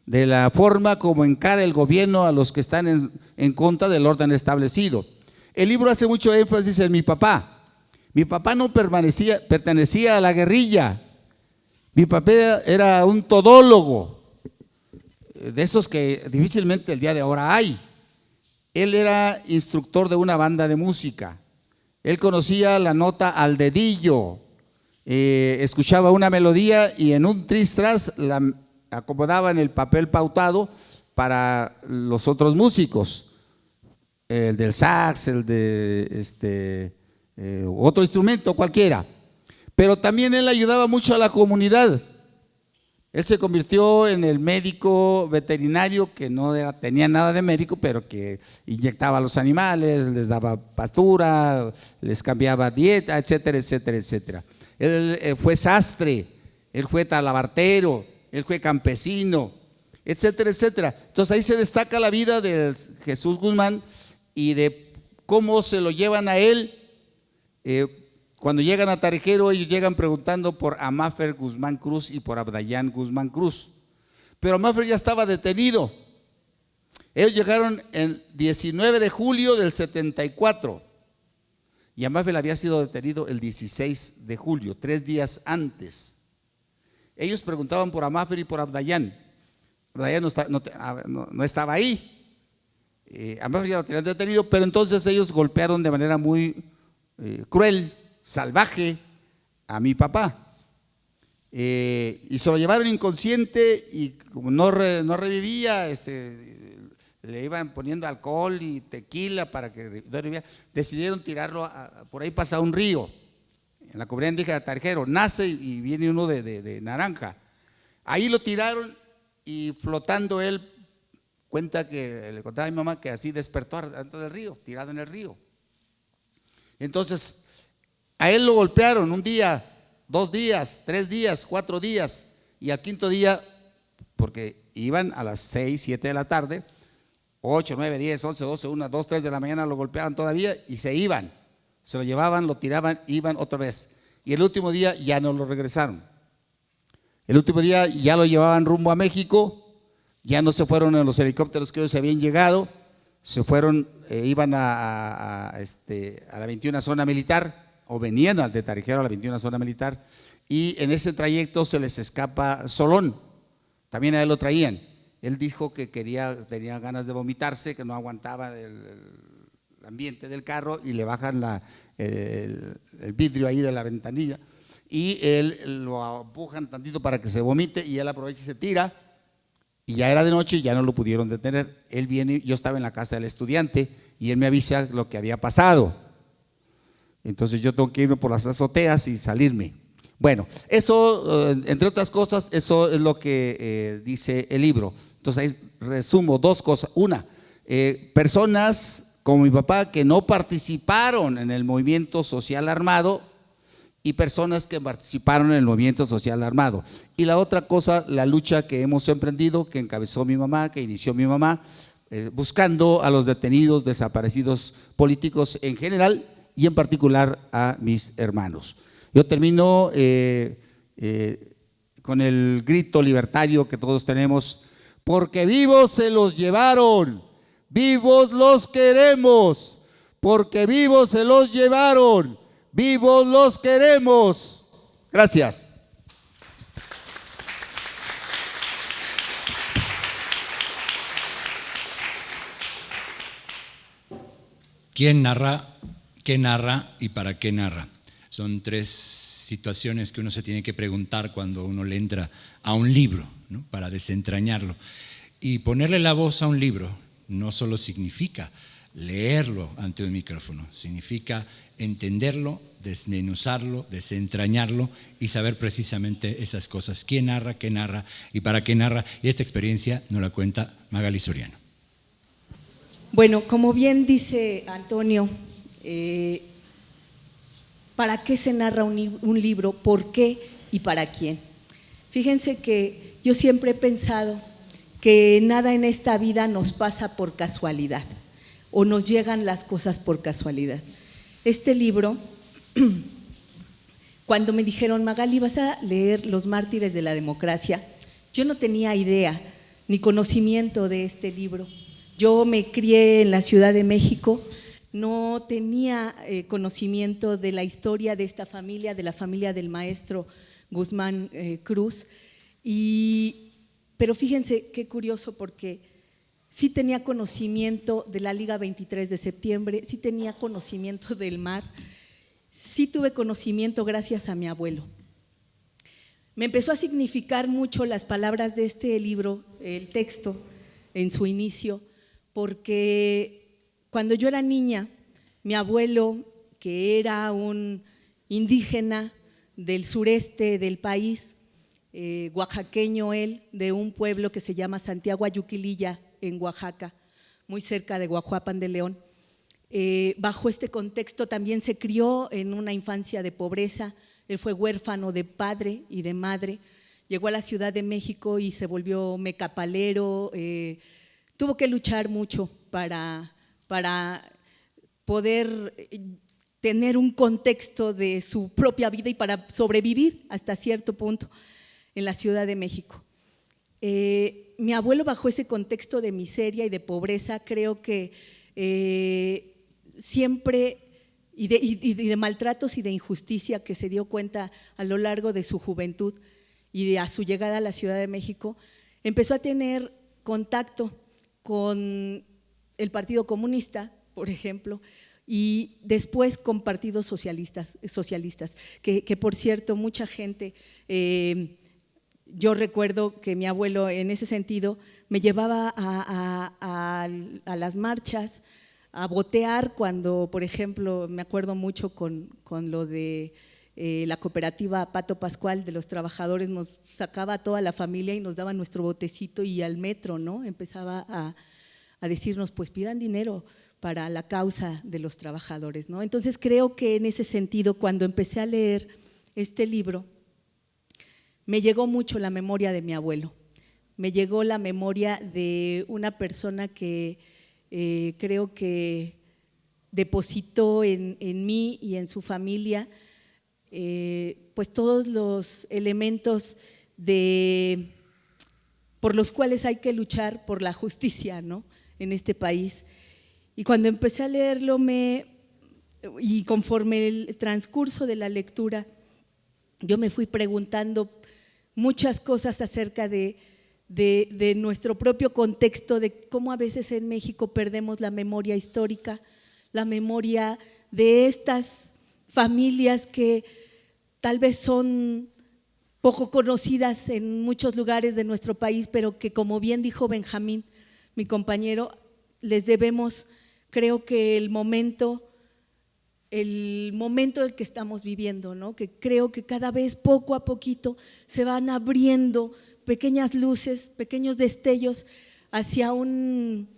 de la forma como encara el gobierno a los que están en contra del orden establecido. El libro hace mucho énfasis en mi papá. Mi papá no pertenecía a la guerrilla. Mi papá era un todólogo, de esos que difícilmente el día de ahora hay. Él era instructor de una banda de música. Él conocía la nota al dedillo, escuchaba una melodía y en un tris-tras la acomodaba en el papel pautado para los otros músicos, el del sax, el de otro instrumento cualquiera. Pero también él ayudaba mucho a la comunidad. Él se convirtió en el médico veterinario que no tenía nada de médico, pero que inyectaba a los animales, les daba pastura, les cambiaba dieta, etcétera, etcétera, etcétera. Él fue sastre, él fue talabartero, él fue campesino, etcétera, etcétera. Entonces ahí se destaca la vida de Jesús Guzmán y de cómo se lo llevan a él. Cuando llegan a Tarejero, ellos llegan preguntando por Maffer Guzmán Cruz y por Abdayán Guzmán Cruz, pero Maffer ya estaba detenido. Ellos llegaron el 19 de julio del 74 y Maffer había sido detenido el 16 de julio, 3 días antes. Ellos preguntaban por Maffer y por Abdayán. Abdayán no estaba ahí. Maffer ya lo tenían detenido, pero entonces ellos golpearon de manera muy cruel, salvaje a mi papá, y se lo llevaron inconsciente y como no revivía, le iban poniendo alcohol y tequila para que no reviviera. Decidieron tirarlo por ahí pasa un río en la comunidad indígena de Tarejero, nace y viene uno de Naranja. Ahí lo tiraron y flotando él cuenta que le contaba a mi mamá que así despertó dentro del río, tirado en el río. Entonces a él lo golpearon un día, 2 días, 3 días, 4 días, y al 5.º día, porque iban a las 6, 7 de la tarde, 8, 9, 10, 11, 12, 1, 2, 3 de la mañana lo golpeaban todavía y se iban, se lo llevaban, lo tiraban, iban otra vez. Y el último día ya no lo regresaron. El último día ya lo llevaban rumbo a México, ya no se fueron en los helicópteros que ellos habían llegado, se fueron, iban a la 21 zona militar, o venían al de Tarejero a la 21 zona militar, y en ese trayecto se les escapa Solón, también a él lo traían. Él dijo que tenía ganas de vomitarse, que no aguantaba el ambiente del carro y le bajan el vidrio ahí de la ventanilla y él lo empujan tantito para que se vomite y él aprovecha y se tira y ya era de noche y ya no lo pudieron detener. Él viene, yo estaba en la casa del estudiante y él me avisa lo que había pasado. Entonces yo tengo que irme por las azoteas y salirme. Bueno, eso, entre otras cosas, eso es lo que dice el libro. Entonces ahí resumo dos cosas. Una, personas como mi papá que no participaron en el movimiento social armado y personas que participaron en el movimiento social armado. Y la otra cosa, la lucha que hemos emprendido, que encabezó mi mamá, que inició mi mamá, buscando a los detenidos, desaparecidos políticos en general y en particular a mis hermanos. Yo termino con el grito libertario que todos tenemos: porque vivos se los llevaron, vivos los queremos, porque vivos se los llevaron, vivos los queremos. Gracias. ¿Quién narra, qué narra y para qué narra? Son tres situaciones que uno se tiene que preguntar cuando uno le entra a un libro, ¿no? Para desentrañarlo. Y ponerle la voz a un libro no solo significa leerlo ante un micrófono, significa entenderlo, desmenuzarlo, desentrañarlo y saber precisamente esas cosas. ¿Quién narra, qué narra y para qué narra? Y esta experiencia nos la cuenta Magali Soriano. Bueno, como bien dice Antonio, ¿para qué se narra un libro? ¿Por qué y para quién? Fíjense que yo siempre he pensado que nada en esta vida nos pasa por casualidad o nos llegan las cosas por casualidad. Este libro, cuando me dijeron, Magali, vas a leer Los Mártires de la Democracia, yo no tenía idea ni conocimiento de este libro. Yo me crié en la Ciudad de México, no tenía conocimiento de la historia de esta familia, de la familia del maestro Guzmán Cruz, pero fíjense qué curioso, porque sí tenía conocimiento de la Liga 23 de septiembre, sí tenía conocimiento del mar, sí tuve conocimiento gracias a mi abuelo. Me empezó a significar mucho las palabras de este libro, el texto en su inicio, porque cuando yo era niña, mi abuelo, que era un indígena del sureste del país, oaxaqueño él, de un pueblo que se llama Santiago Ayuquililla, en Oaxaca, muy cerca de Guajuapan de León. Bajo este contexto también se crió en una infancia de pobreza. Él fue huérfano de padre y de madre, llegó a la Ciudad de México y se volvió mecapalero, tuvo que luchar mucho para poder tener un contexto de su propia vida y para sobrevivir hasta cierto punto en la Ciudad de México. Mi abuelo, bajo ese contexto de miseria y de pobreza, creo que siempre, y de maltratos y de injusticia que se dio cuenta a lo largo de su juventud y a su llegada a la Ciudad de México, empezó a tener contacto con el Partido Comunista, por ejemplo, y después con partidos socialistas que por cierto, mucha gente… yo recuerdo que mi abuelo en ese sentido me llevaba a las marchas, a botear cuando, por ejemplo, me acuerdo mucho con lo de la cooperativa Pato Pascual de los trabajadores, nos sacaba a toda la familia y nos daba nuestro botecito y al metro, ¿no? Empezaba a decirnos, pues pidan dinero para la causa de los trabajadores, ¿no? Entonces creo que en ese sentido, cuando empecé a leer este libro, me llegó mucho la memoria de mi abuelo, me llegó la memoria de una persona que creo que depositó en mí y en su familia pues todos los elementos por los cuales hay que luchar por la justicia, ¿no? En este país. Y cuando empecé a leerlo y conforme el transcurso de la lectura, yo me fui preguntando muchas cosas acerca de de nuestro propio contexto, de cómo a veces en México perdemos la memoria histórica, la memoria de estas familias que tal vez son poco conocidas en muchos lugares de nuestro país, pero que, como bien dijo Benjamín, mi compañero, les debemos, creo que el momento del que estamos viviendo, ¿no? Que creo que cada vez poco a poquito se van abriendo pequeñas luces, pequeños destellos hacia una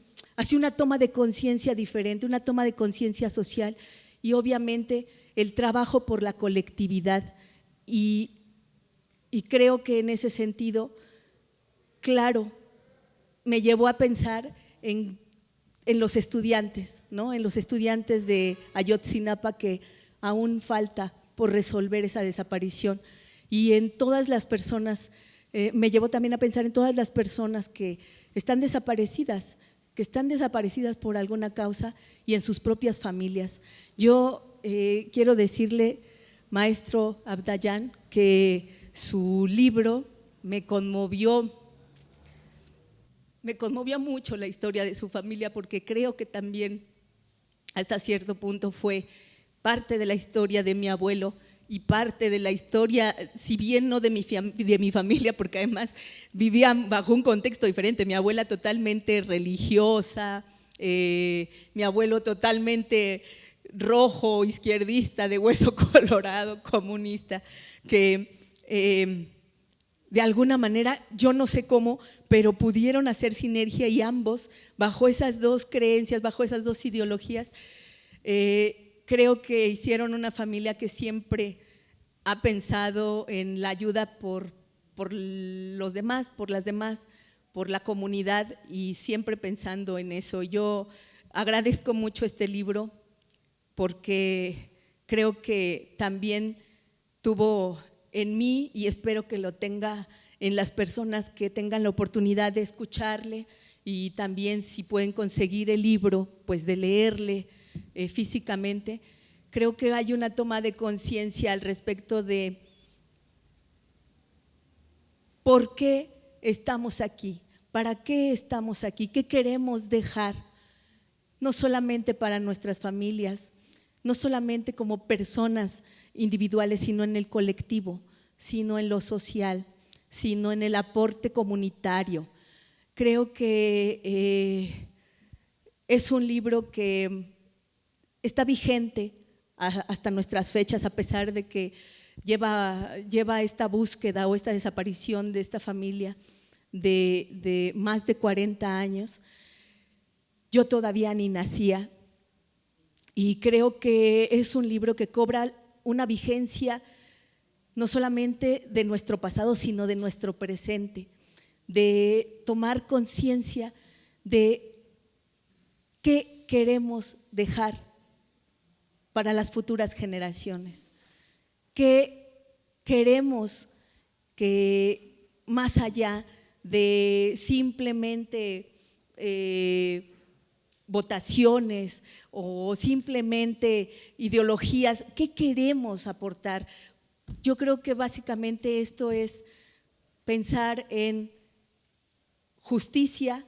toma de conciencia diferente, una toma de conciencia social y obviamente el trabajo por la colectividad. Y creo que en ese sentido, claro, me llevó a pensar en los estudiantes, ¿no? En los estudiantes de Ayotzinapa, que aún falta por resolver esa desaparición, y en todas las personas, me llevó también a pensar en todas las personas que están desaparecidas por alguna causa y en sus propias familias. Yo quiero decirle, maestro Abdayán, que su libro me conmovió mucho la historia de su familia, porque creo que también hasta cierto punto fue parte de la historia de mi abuelo y parte de la historia, si bien no de mi familia, porque además vivían bajo un contexto diferente. Mi abuela totalmente religiosa, mi abuelo totalmente rojo, izquierdista, de hueso colorado, comunista, que de alguna manera, yo no sé cómo, pero pudieron hacer sinergia y ambos, bajo esas dos creencias, bajo esas dos ideologías, creo que hicieron una familia que siempre ha pensado en la ayuda por los demás, por las demás, por la comunidad, y siempre pensando en eso. Yo agradezco mucho este libro porque creo que también tuvo en mí, y espero que lo tenga en las personas que tengan la oportunidad de escucharle, y también si pueden conseguir el libro, pues de leerle físicamente. Creo que hay una toma de conciencia al respecto de por qué estamos aquí, para qué estamos aquí, qué queremos dejar, no solamente para nuestras familias, no solamente como personas individuales, sino en el colectivo, sino en lo social, sino en el aporte comunitario. Creo que es un libro que está vigente hasta nuestras fechas, a pesar de que lleva esta búsqueda o esta desaparición de esta familia de más de 40 años. Yo todavía ni nacía, y creo que es un libro que cobra una vigencia no solamente de nuestro pasado, sino de nuestro presente, de tomar conciencia de qué queremos dejar para las futuras generaciones, qué queremos que, más allá de simplemente votaciones o simplemente ideologías, ¿qué queremos aportar? Yo creo que básicamente esto es pensar en justicia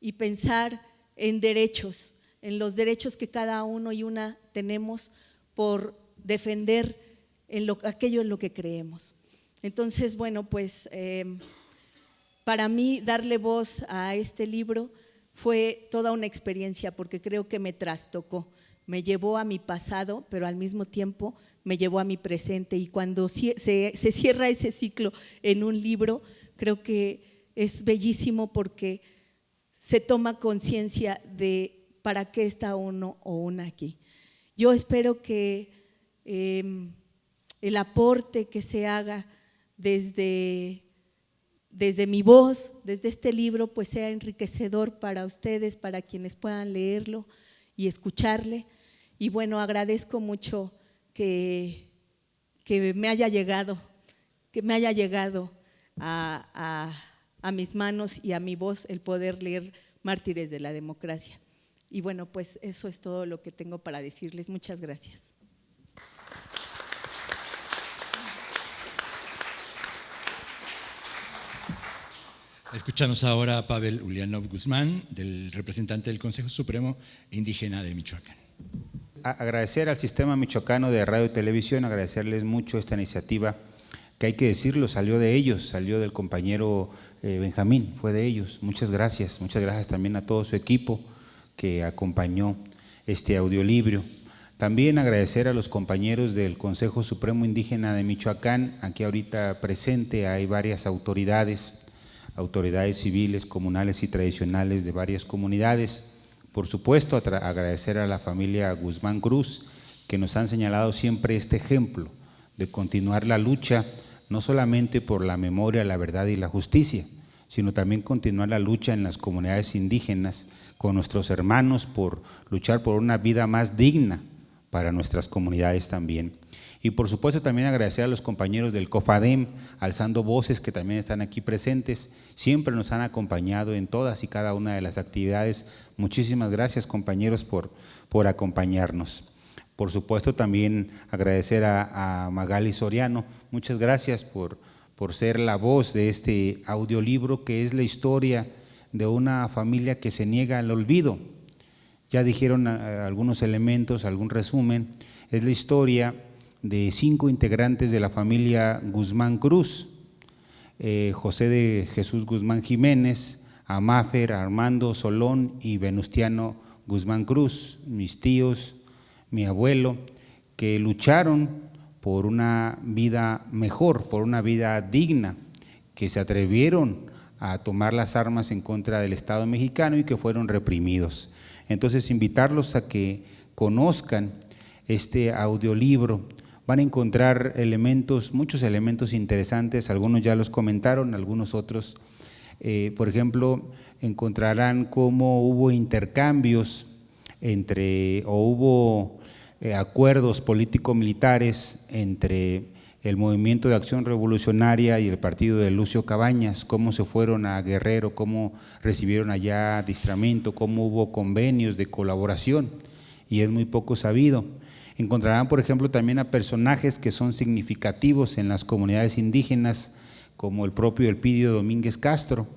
y pensar en derechos, en los derechos que cada uno y una tenemos por defender aquello en lo que creemos. Entonces, bueno, pues para mí darle voz a este libro fue toda una experiencia, porque creo que me trastocó, me llevó a mi pasado, pero al mismo tiempo me llevó a mi presente, y cuando se cierra ese ciclo en un libro, creo que es bellísimo porque se toma conciencia de para qué está uno o una aquí. Yo espero que el aporte que se haga desde mi voz, desde este libro, pues sea enriquecedor para ustedes, para quienes puedan leerlo y escucharle. Y bueno, agradezco mucho que me haya llegado a mis manos y a mi voz el poder leer Mártires de la Democracia. Y bueno, pues eso es todo lo que tengo para decirles. Muchas gracias. Escuchamos ahora a Pavel Ulianov Guzmán, del representante del Consejo Supremo Indígena de Michoacán. Agradecer al Sistema Michoacano de Radio y Televisión, agradecerles mucho esta iniciativa, que hay que decirlo, salió de ellos, salió del compañero Benjamín, fue de ellos. Muchas gracias también a todo su equipo que acompañó este audiolibro. También agradecer a los compañeros del Consejo Supremo Indígena de Michoacán. Aquí ahorita presente hay varias autoridades civiles, comunales y tradicionales de varias comunidades. Por supuesto, agradecer a la familia Guzmán Cruz, que nos han señalado siempre este ejemplo de continuar la lucha, no solamente por la memoria, la verdad y la justicia, sino también continuar la lucha en las comunidades indígenas con nuestros hermanos por luchar por una vida más digna para nuestras comunidades también. Y por supuesto también agradecer a los compañeros del COFADEM, alzando voces, que también están aquí presentes, siempre nos han acompañado en todas y cada una de las actividades. Muchísimas gracias, compañeros, por acompañarnos. Por supuesto también agradecer a Magali Soriano, muchas gracias por ser la voz de este audiolibro, que es la historia de una familia que se niega al olvido. Ya dijeron algunos elementos, algún resumen. Es la historia de 5 integrantes de la familia Guzmán Cruz: José de Jesús Guzmán Jiménez, Amáfer, Armando Solón y Venustiano Guzmán Cruz, mis tíos, mi abuelo, que lucharon por una vida mejor, por una vida digna, que se atrevieron a tomar las armas en contra del Estado mexicano y que fueron reprimidos. Entonces, invitarlos a que conozcan este audiolibro. Van a encontrar muchos elementos interesantes, algunos ya los comentaron, algunos otros. Por ejemplo, encontrarán cómo hubo intercambios hubo acuerdos político-militares entre el Movimiento de Acción Revolucionaria y el partido de Lucio Cabañas, cómo se fueron a Guerrero, cómo recibieron allá adiestramiento, cómo hubo convenios de colaboración, y es muy poco sabido. Encontrarán, por ejemplo, también a personajes que son significativos en las comunidades indígenas, como el propio Elpidio Domínguez Castro,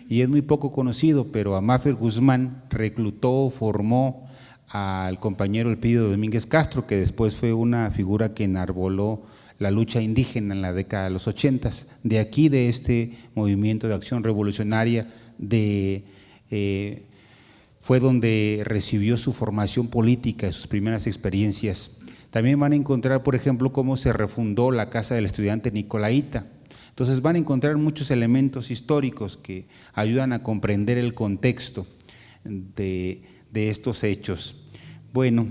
y es muy poco conocido, pero Amáfer Guzmán reclutó, formó al compañero Elpidio Domínguez Castro, que después fue una figura que enarboló la lucha indígena en la década de los 80. De aquí, de este movimiento de acción revolucionaria, fue donde recibió su formación política y sus primeras experiencias. También van a encontrar, por ejemplo, cómo se refundó la Casa del Estudiante Nicolaita. Entonces van a encontrar muchos elementos históricos que ayudan a comprender el contexto de estos hechos. Bueno,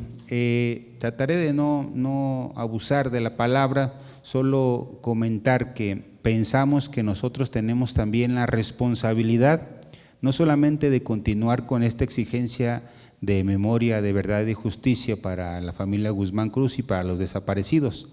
trataré de no abusar de la palabra, solo comentar que pensamos que nosotros tenemos también la responsabilidad, no solamente de continuar con esta exigencia de memoria, de verdad y justicia para la familia Guzmán Cruz y para los desaparecidos,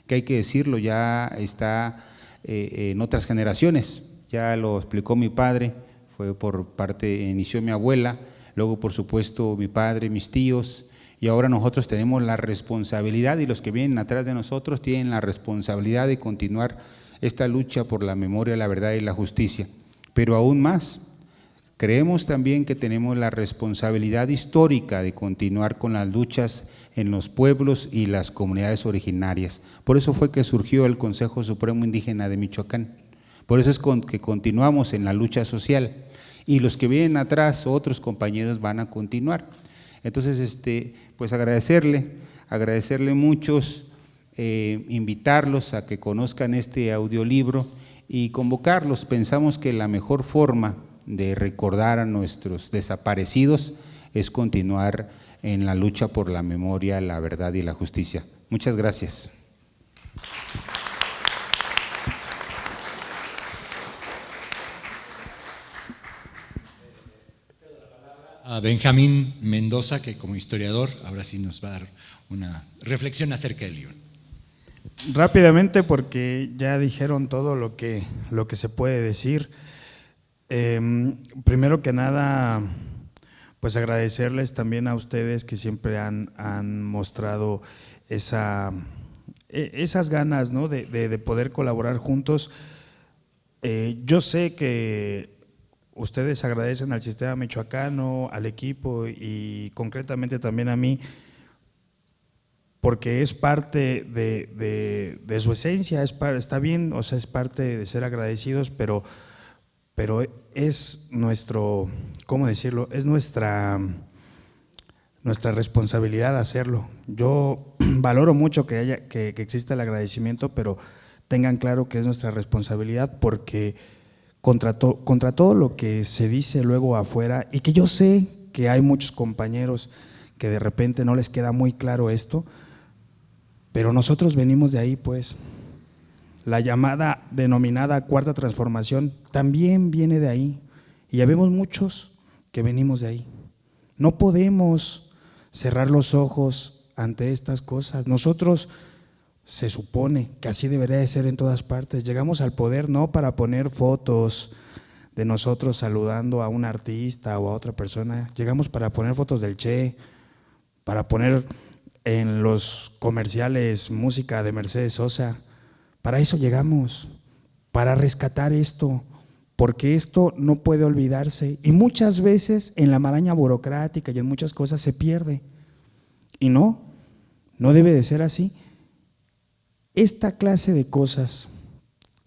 que hay que decirlo, ya está en otras generaciones, ya lo explicó mi padre, fue por parte, inició mi abuela, luego por supuesto mi padre, mis tíos, y ahora nosotros tenemos la responsabilidad, y los que vienen atrás de nosotros tienen la responsabilidad de continuar esta lucha por la memoria, la verdad y la justicia. Pero aún más, creemos también que tenemos la responsabilidad histórica de continuar con las luchas en los pueblos y las comunidades originarias. Por eso fue que surgió el Consejo Supremo Indígena de Michoacán. Por eso es que continuamos en la lucha social, y los que vienen atrás, otros compañeros, van a continuar. Entonces, pues agradecerle muchos, invitarlos a que conozcan este audiolibro y convocarlos. Pensamos que la mejor forma de recordar a nuestros desaparecidos es continuar en la lucha por la memoria, la verdad y la justicia. Muchas gracias. A Benjamín Mendoza, que como historiador ahora sí nos va a dar una reflexión acerca del libro. Rápidamente, porque ya dijeron todo lo que se puede decir. Primero que nada, pues agradecerles también a ustedes que siempre han mostrado esas ganas, ¿no?, de poder colaborar juntos. Yo sé que ustedes agradecen al sistema michoacano, al equipo y concretamente también a mí, porque es parte de su esencia, está bien, o sea, es parte de ser agradecidos, pero es nuestro, ¿cómo decirlo? Es nuestra responsabilidad hacerlo. Yo valoro mucho que exista el agradecimiento, pero tengan claro que es nuestra responsabilidad, porque contra todo lo que se dice luego afuera, y que yo sé que hay muchos compañeros que de repente no les queda muy claro esto, pero nosotros venimos de ahí, pues. La llamada, denominada cuarta transformación, también viene de ahí, y ya vemos muchos que venimos de ahí. No podemos cerrar los ojos ante estas cosas. Nosotros, se supone que así debería de ser en todas partes. Llegamos al poder no para poner fotos de nosotros saludando a un artista o a otra persona. Llegamos para poner fotos del Che, para poner en los comerciales música de Mercedes Sosa. Para eso llegamos, para rescatar esto, porque esto no puede olvidarse. Y muchas veces en la maraña burocrática y en muchas cosas se pierde. Y no debe de ser así. Esta clase de cosas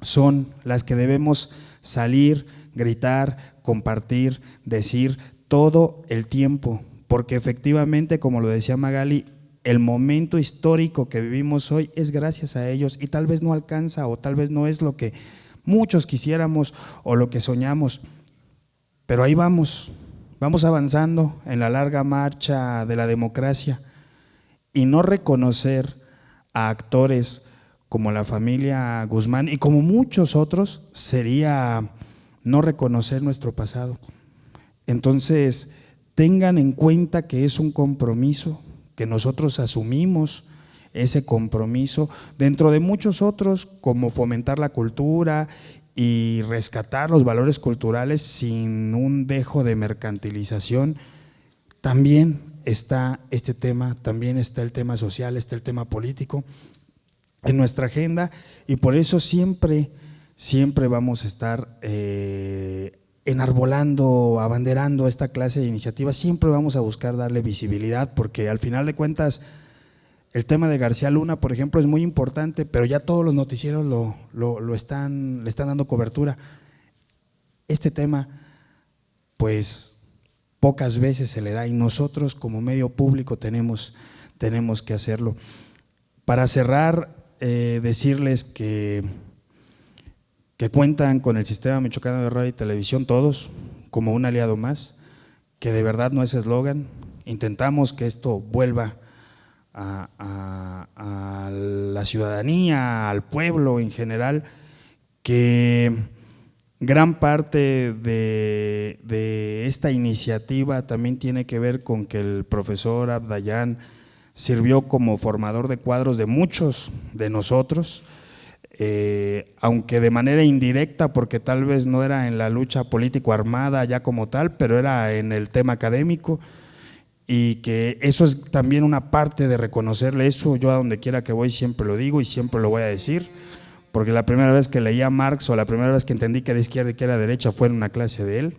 son las que debemos salir, gritar, compartir, decir todo el tiempo, porque efectivamente, como lo decía Magali, el momento histórico que vivimos hoy es gracias a ellos, y tal vez no alcanza o tal vez no es lo que muchos quisiéramos o lo que soñamos, pero ahí vamos avanzando en la larga marcha de la democracia. Y no reconocer a actores como la familia Guzmán y como muchos otros sería no reconocer nuestro pasado. Entonces, tengan en cuenta que es un compromiso, que nosotros asumimos ese compromiso dentro de muchos otros, como fomentar la cultura y rescatar los valores culturales sin un dejo de mercantilización. También está este tema, también está el tema social, está el tema político en nuestra agenda, y por eso siempre vamos a estar enarbolando, abanderando esta clase de iniciativas. Siempre vamos a buscar darle visibilidad, porque al final de cuentas el tema de García Luna, por ejemplo, es muy importante, pero ya todos los noticieros le están dando cobertura. Este tema, pues pocas veces se le da, y nosotros como medio público tenemos que hacerlo. Para cerrar, decirles que cuentan con el Sistema Michoacano de Radio y Televisión, todos, como un aliado más, que de verdad no es eslogan. Intentamos que esto vuelva a la ciudadanía, al pueblo en general, que gran parte de esta iniciativa también tiene que ver con que el profesor Abdayán sirvió como formador de cuadros de muchos de nosotros, aunque de manera indirecta, porque tal vez no era en la lucha político-armada ya como tal, pero era en el tema académico, y que eso es también una parte de reconocerle eso. Yo a donde quiera que voy siempre lo digo y siempre lo voy a decir, porque la primera vez que leía Marx o la primera vez que entendí que era izquierda y que era derecha fue en una clase de él.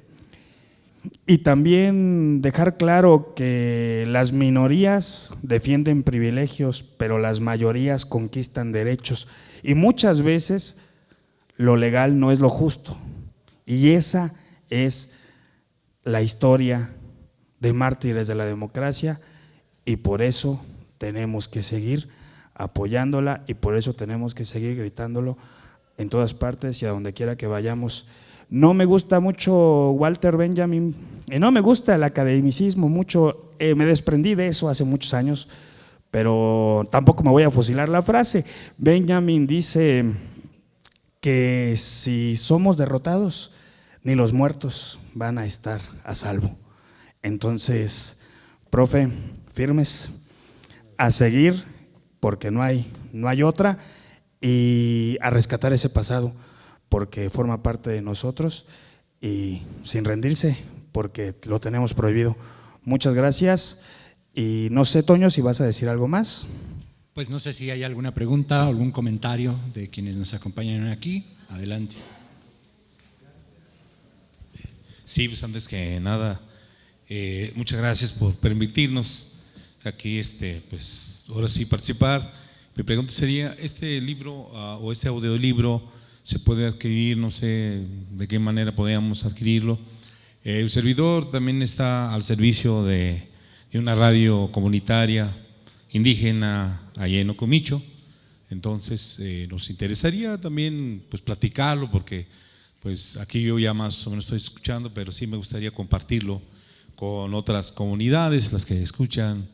Y también dejar claro que las minorías defienden privilegios, pero las mayorías conquistan derechos, y muchas veces lo legal no es lo justo, y esa es la historia de mártires de la democracia, y por eso tenemos que seguir apoyándola, y por eso tenemos que seguir gritándolo en todas partes y a donde quiera que vayamos. No me gusta mucho Walter Benjamin, no me gusta el academicismo mucho, me desprendí de eso hace muchos años, pero tampoco me voy a fusilar la frase. Benjamin dice que si somos derrotados, ni los muertos van a estar a salvo. Entonces, profe, firmes, a seguir, porque no hay otra, y a rescatar ese pasado, porque forma parte de nosotros, y sin rendirse, porque lo tenemos prohibido. Muchas gracias, y no sé, Toño, si vas a decir algo más. Pues no sé si hay alguna pregunta o algún comentario de quienes nos acompañan aquí. Adelante. Sí, pues antes que nada, muchas gracias por permitirnos aquí, pues ahora sí participar. Mi pregunta sería, ¿este libro o este audiolibro se puede adquirir? No sé de qué manera podríamos adquirirlo. El servidor también está al servicio de una radio comunitaria indígena allá en Ocomicho. Entonces nos interesaría también pues platicarlo, porque pues aquí yo ya más o menos estoy escuchando, pero sí me gustaría compartirlo con otras comunidades, las que escuchan,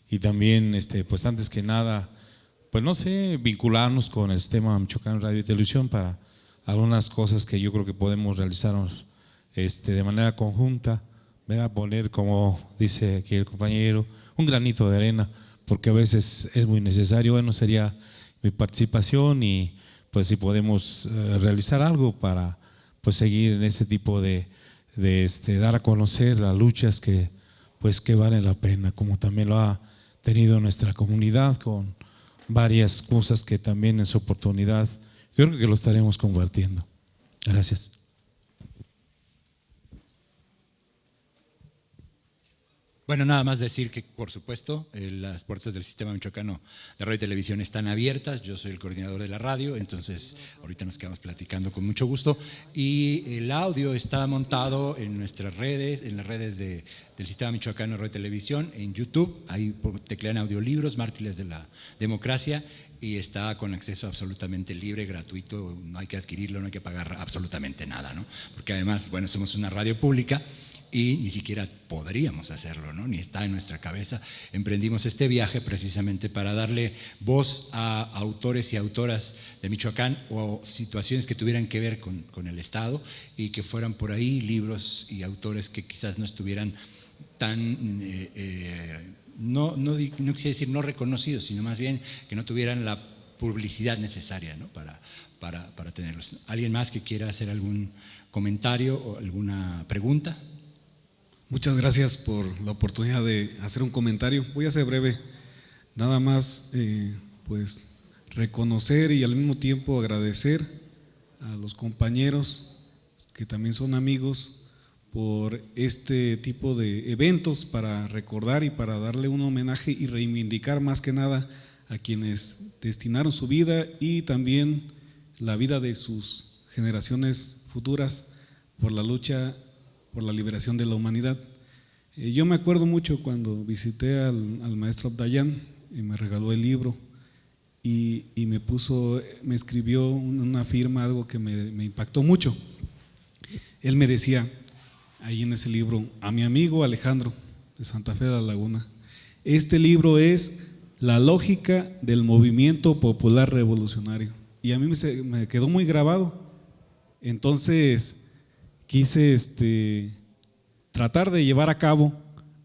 y también pues antes que nada, pues no sé, vincularnos con el sistema Michoacano de Radio y Televisión para algunas cosas que yo creo que podemos realizar de manera conjunta, ¿verdad? Poner, como dice aquí el compañero, un granito de arena, porque a veces es muy necesario. Bueno, sería mi participación, y pues si podemos realizar algo para pues seguir en este tipo de dar a conocer las luchas que pues que valen la pena, como también lo ha tenido nuestra comunidad con varias cosas que también en su oportunidad yo creo que lo estaremos compartiendo. Gracias. Bueno, nada más decir que, por supuesto, las puertas del Sistema Michoacano de Radio y Televisión están abiertas. Yo soy el coordinador de la radio, entonces ahorita nos quedamos platicando con mucho gusto. Y el audio está montado en nuestras redes, en las redes del Sistema Michoacano de Radio y Televisión, en YouTube. Ahí teclean audiolibros, Mártires de la Democracia, y está con acceso absolutamente libre, gratuito. No hay que adquirirlo, no hay que pagar absolutamente nada, ¿no? Porque además, bueno, somos una radio pública y ni siquiera podríamos hacerlo, ¿no? Ni está en nuestra cabeza. Emprendimos este viaje precisamente para darle voz a autores y autoras de Michoacán, o situaciones que tuvieran que ver con el Estado, y que fueran por ahí libros y autores que quizás no estuvieran tan, no quisiera decir no reconocidos, sino más bien que no tuvieran la publicidad necesaria, ¿no? para tenerlos. ¿Alguien más que quiera hacer algún comentario o alguna pregunta? Muchas gracias por la oportunidad de hacer un comentario. Voy a ser breve, nada más pues reconocer y al mismo tiempo agradecer a los compañeros que también son amigos por este tipo de eventos para recordar y para darle un homenaje y reivindicar más que nada a quienes destinaron su vida y también la vida de sus generaciones futuras por la lucha por la liberación de la humanidad. Yo me acuerdo mucho cuando visité al maestro Abdayán y me regaló el libro y me escribió una firma, algo que me impactó mucho. Él me decía ahí en ese libro: a mi amigo Alejandro de Santa Fe de la Laguna, este libro es la lógica del movimiento popular revolucionario. Y a mí me quedó muy grabado. Entonces quise tratar de llevar a cabo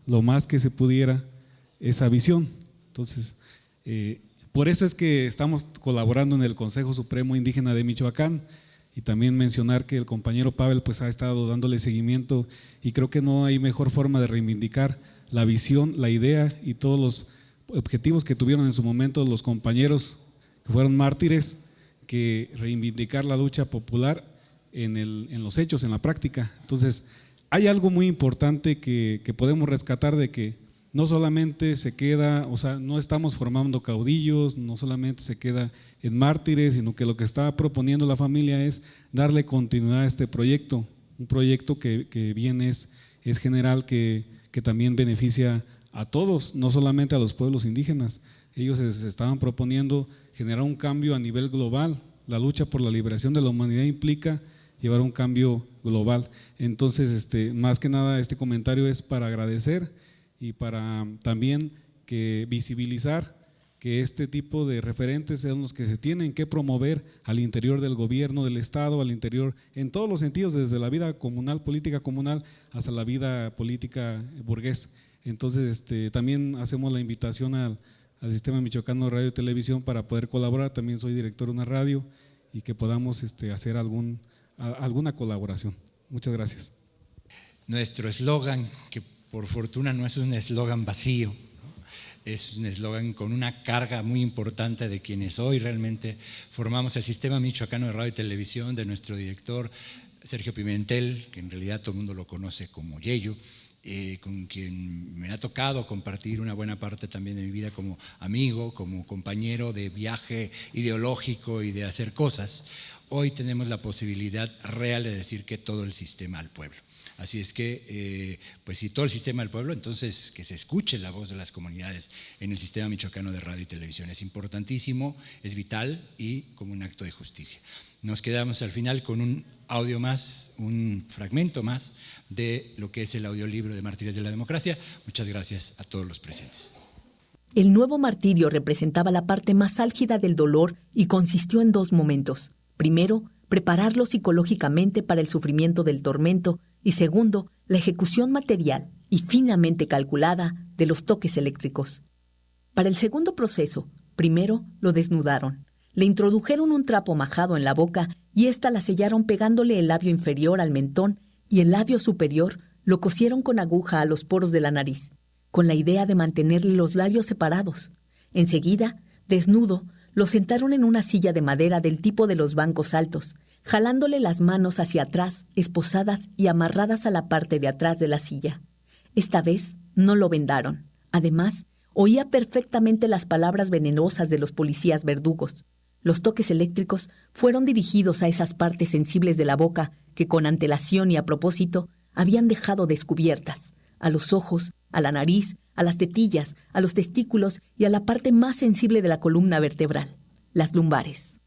lo más que se pudiera esa visión. Entonces, por eso es que estamos colaborando en el Consejo Supremo Indígena de Michoacán, y también mencionar que el compañero Pavel pues ha estado dándole seguimiento, y creo que no hay mejor forma de reivindicar la visión, la idea y todos los objetivos que tuvieron en su momento los compañeros que fueron mártires, que reivindicar la lucha popular en los hechos, en la práctica. Entonces, hay algo muy importante que podemos rescatar, de que no solamente se queda, o sea, no estamos formando caudillos, no solamente se queda en mártires, sino que lo que está proponiendo la familia es darle continuidad a este proyecto, un proyecto que bien es general, que también beneficia a todos, no solamente a los pueblos indígenas. Ellos se estaban proponiendo generar un cambio a nivel global. La lucha por la liberación de la humanidad implica llevar un cambio global. Entonces, más que nada, este comentario es para agradecer y para también visibilizar que este tipo de referentes son los que se tienen que promover al interior del gobierno del Estado, al interior, en todos los sentidos, desde la vida comunal, política comunal, hasta la vida política burgués. Entonces, también hacemos la invitación al Sistema Michoacano de Radio y Televisión para poder colaborar. También soy director de una radio, y que podamos hacer alguna colaboración. Muchas gracias. Nuestro eslogan, que por fortuna no es un eslogan vacío, ¿no? Es un eslogan con una carga muy importante de quienes hoy realmente formamos el Sistema Michoacano de Radio y Televisión, de nuestro director Sergio Pimentel, que en realidad todo el mundo lo conoce como Yeyo, con quien me ha tocado compartir una buena parte también de mi vida como amigo, como compañero de viaje ideológico y de hacer cosas. Hoy tenemos la posibilidad real de decir que todo el sistema al pueblo. Así es que, pues si todo el sistema del pueblo, entonces que se escuche la voz de las comunidades en el sistema michoacano de radio y televisión. Es importantísimo, es vital y como un acto de justicia. Nos quedamos al final con un audio más, un fragmento más de lo que es el audiolibro de Mártires de la Democracia. Muchas gracias a todos los presentes. El nuevo martirio representaba la parte más álgida del dolor y consistió en 2 momentos. Primero, prepararlo psicológicamente para el sufrimiento del tormento y segundo, la ejecución material y finamente calculada de los toques eléctricos. Para el segundo proceso, primero lo desnudaron, le introdujeron un trapo majado en la boca y ésta la sellaron pegándole el labio inferior al mentón y el labio superior lo cosieron con aguja a los poros de la nariz, con la idea de mantenerle los labios separados. Enseguida, desnudo, lo sentaron en una silla de madera del tipo de los bancos altos, jalándole las manos hacia atrás, esposadas y amarradas a la parte de atrás de la silla. Esta vez no lo vendaron. Además, oía perfectamente las palabras venenosas de los policías verdugos. Los toques eléctricos fueron dirigidos a esas partes sensibles de la boca que con antelación y a propósito habían dejado descubiertas, a los ojos, a la nariz, a las tetillas, a los testículos y a la parte más sensible de la columna vertebral, las lumbares.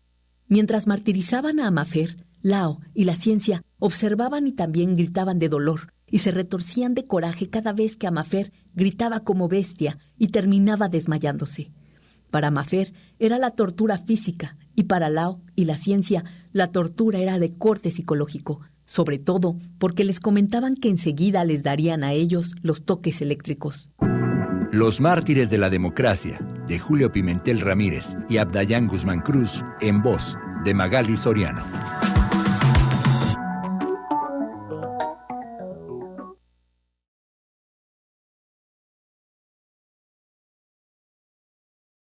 Mientras martirizaban a Amafer, Lao y la ciencia observaban y también gritaban de dolor y se retorcían de coraje cada vez que Amafer gritaba como bestia y terminaba desmayándose. Para Amafer era la tortura física y para Lao y la ciencia la tortura era de corte psicológico, sobre todo porque les comentaban que enseguida les darían a ellos los toques eléctricos. Los Mártires de la Democracia, de Julio Pimentel Ramírez y Abdayán Guzmán Cruz, en voz de Magali Soriano.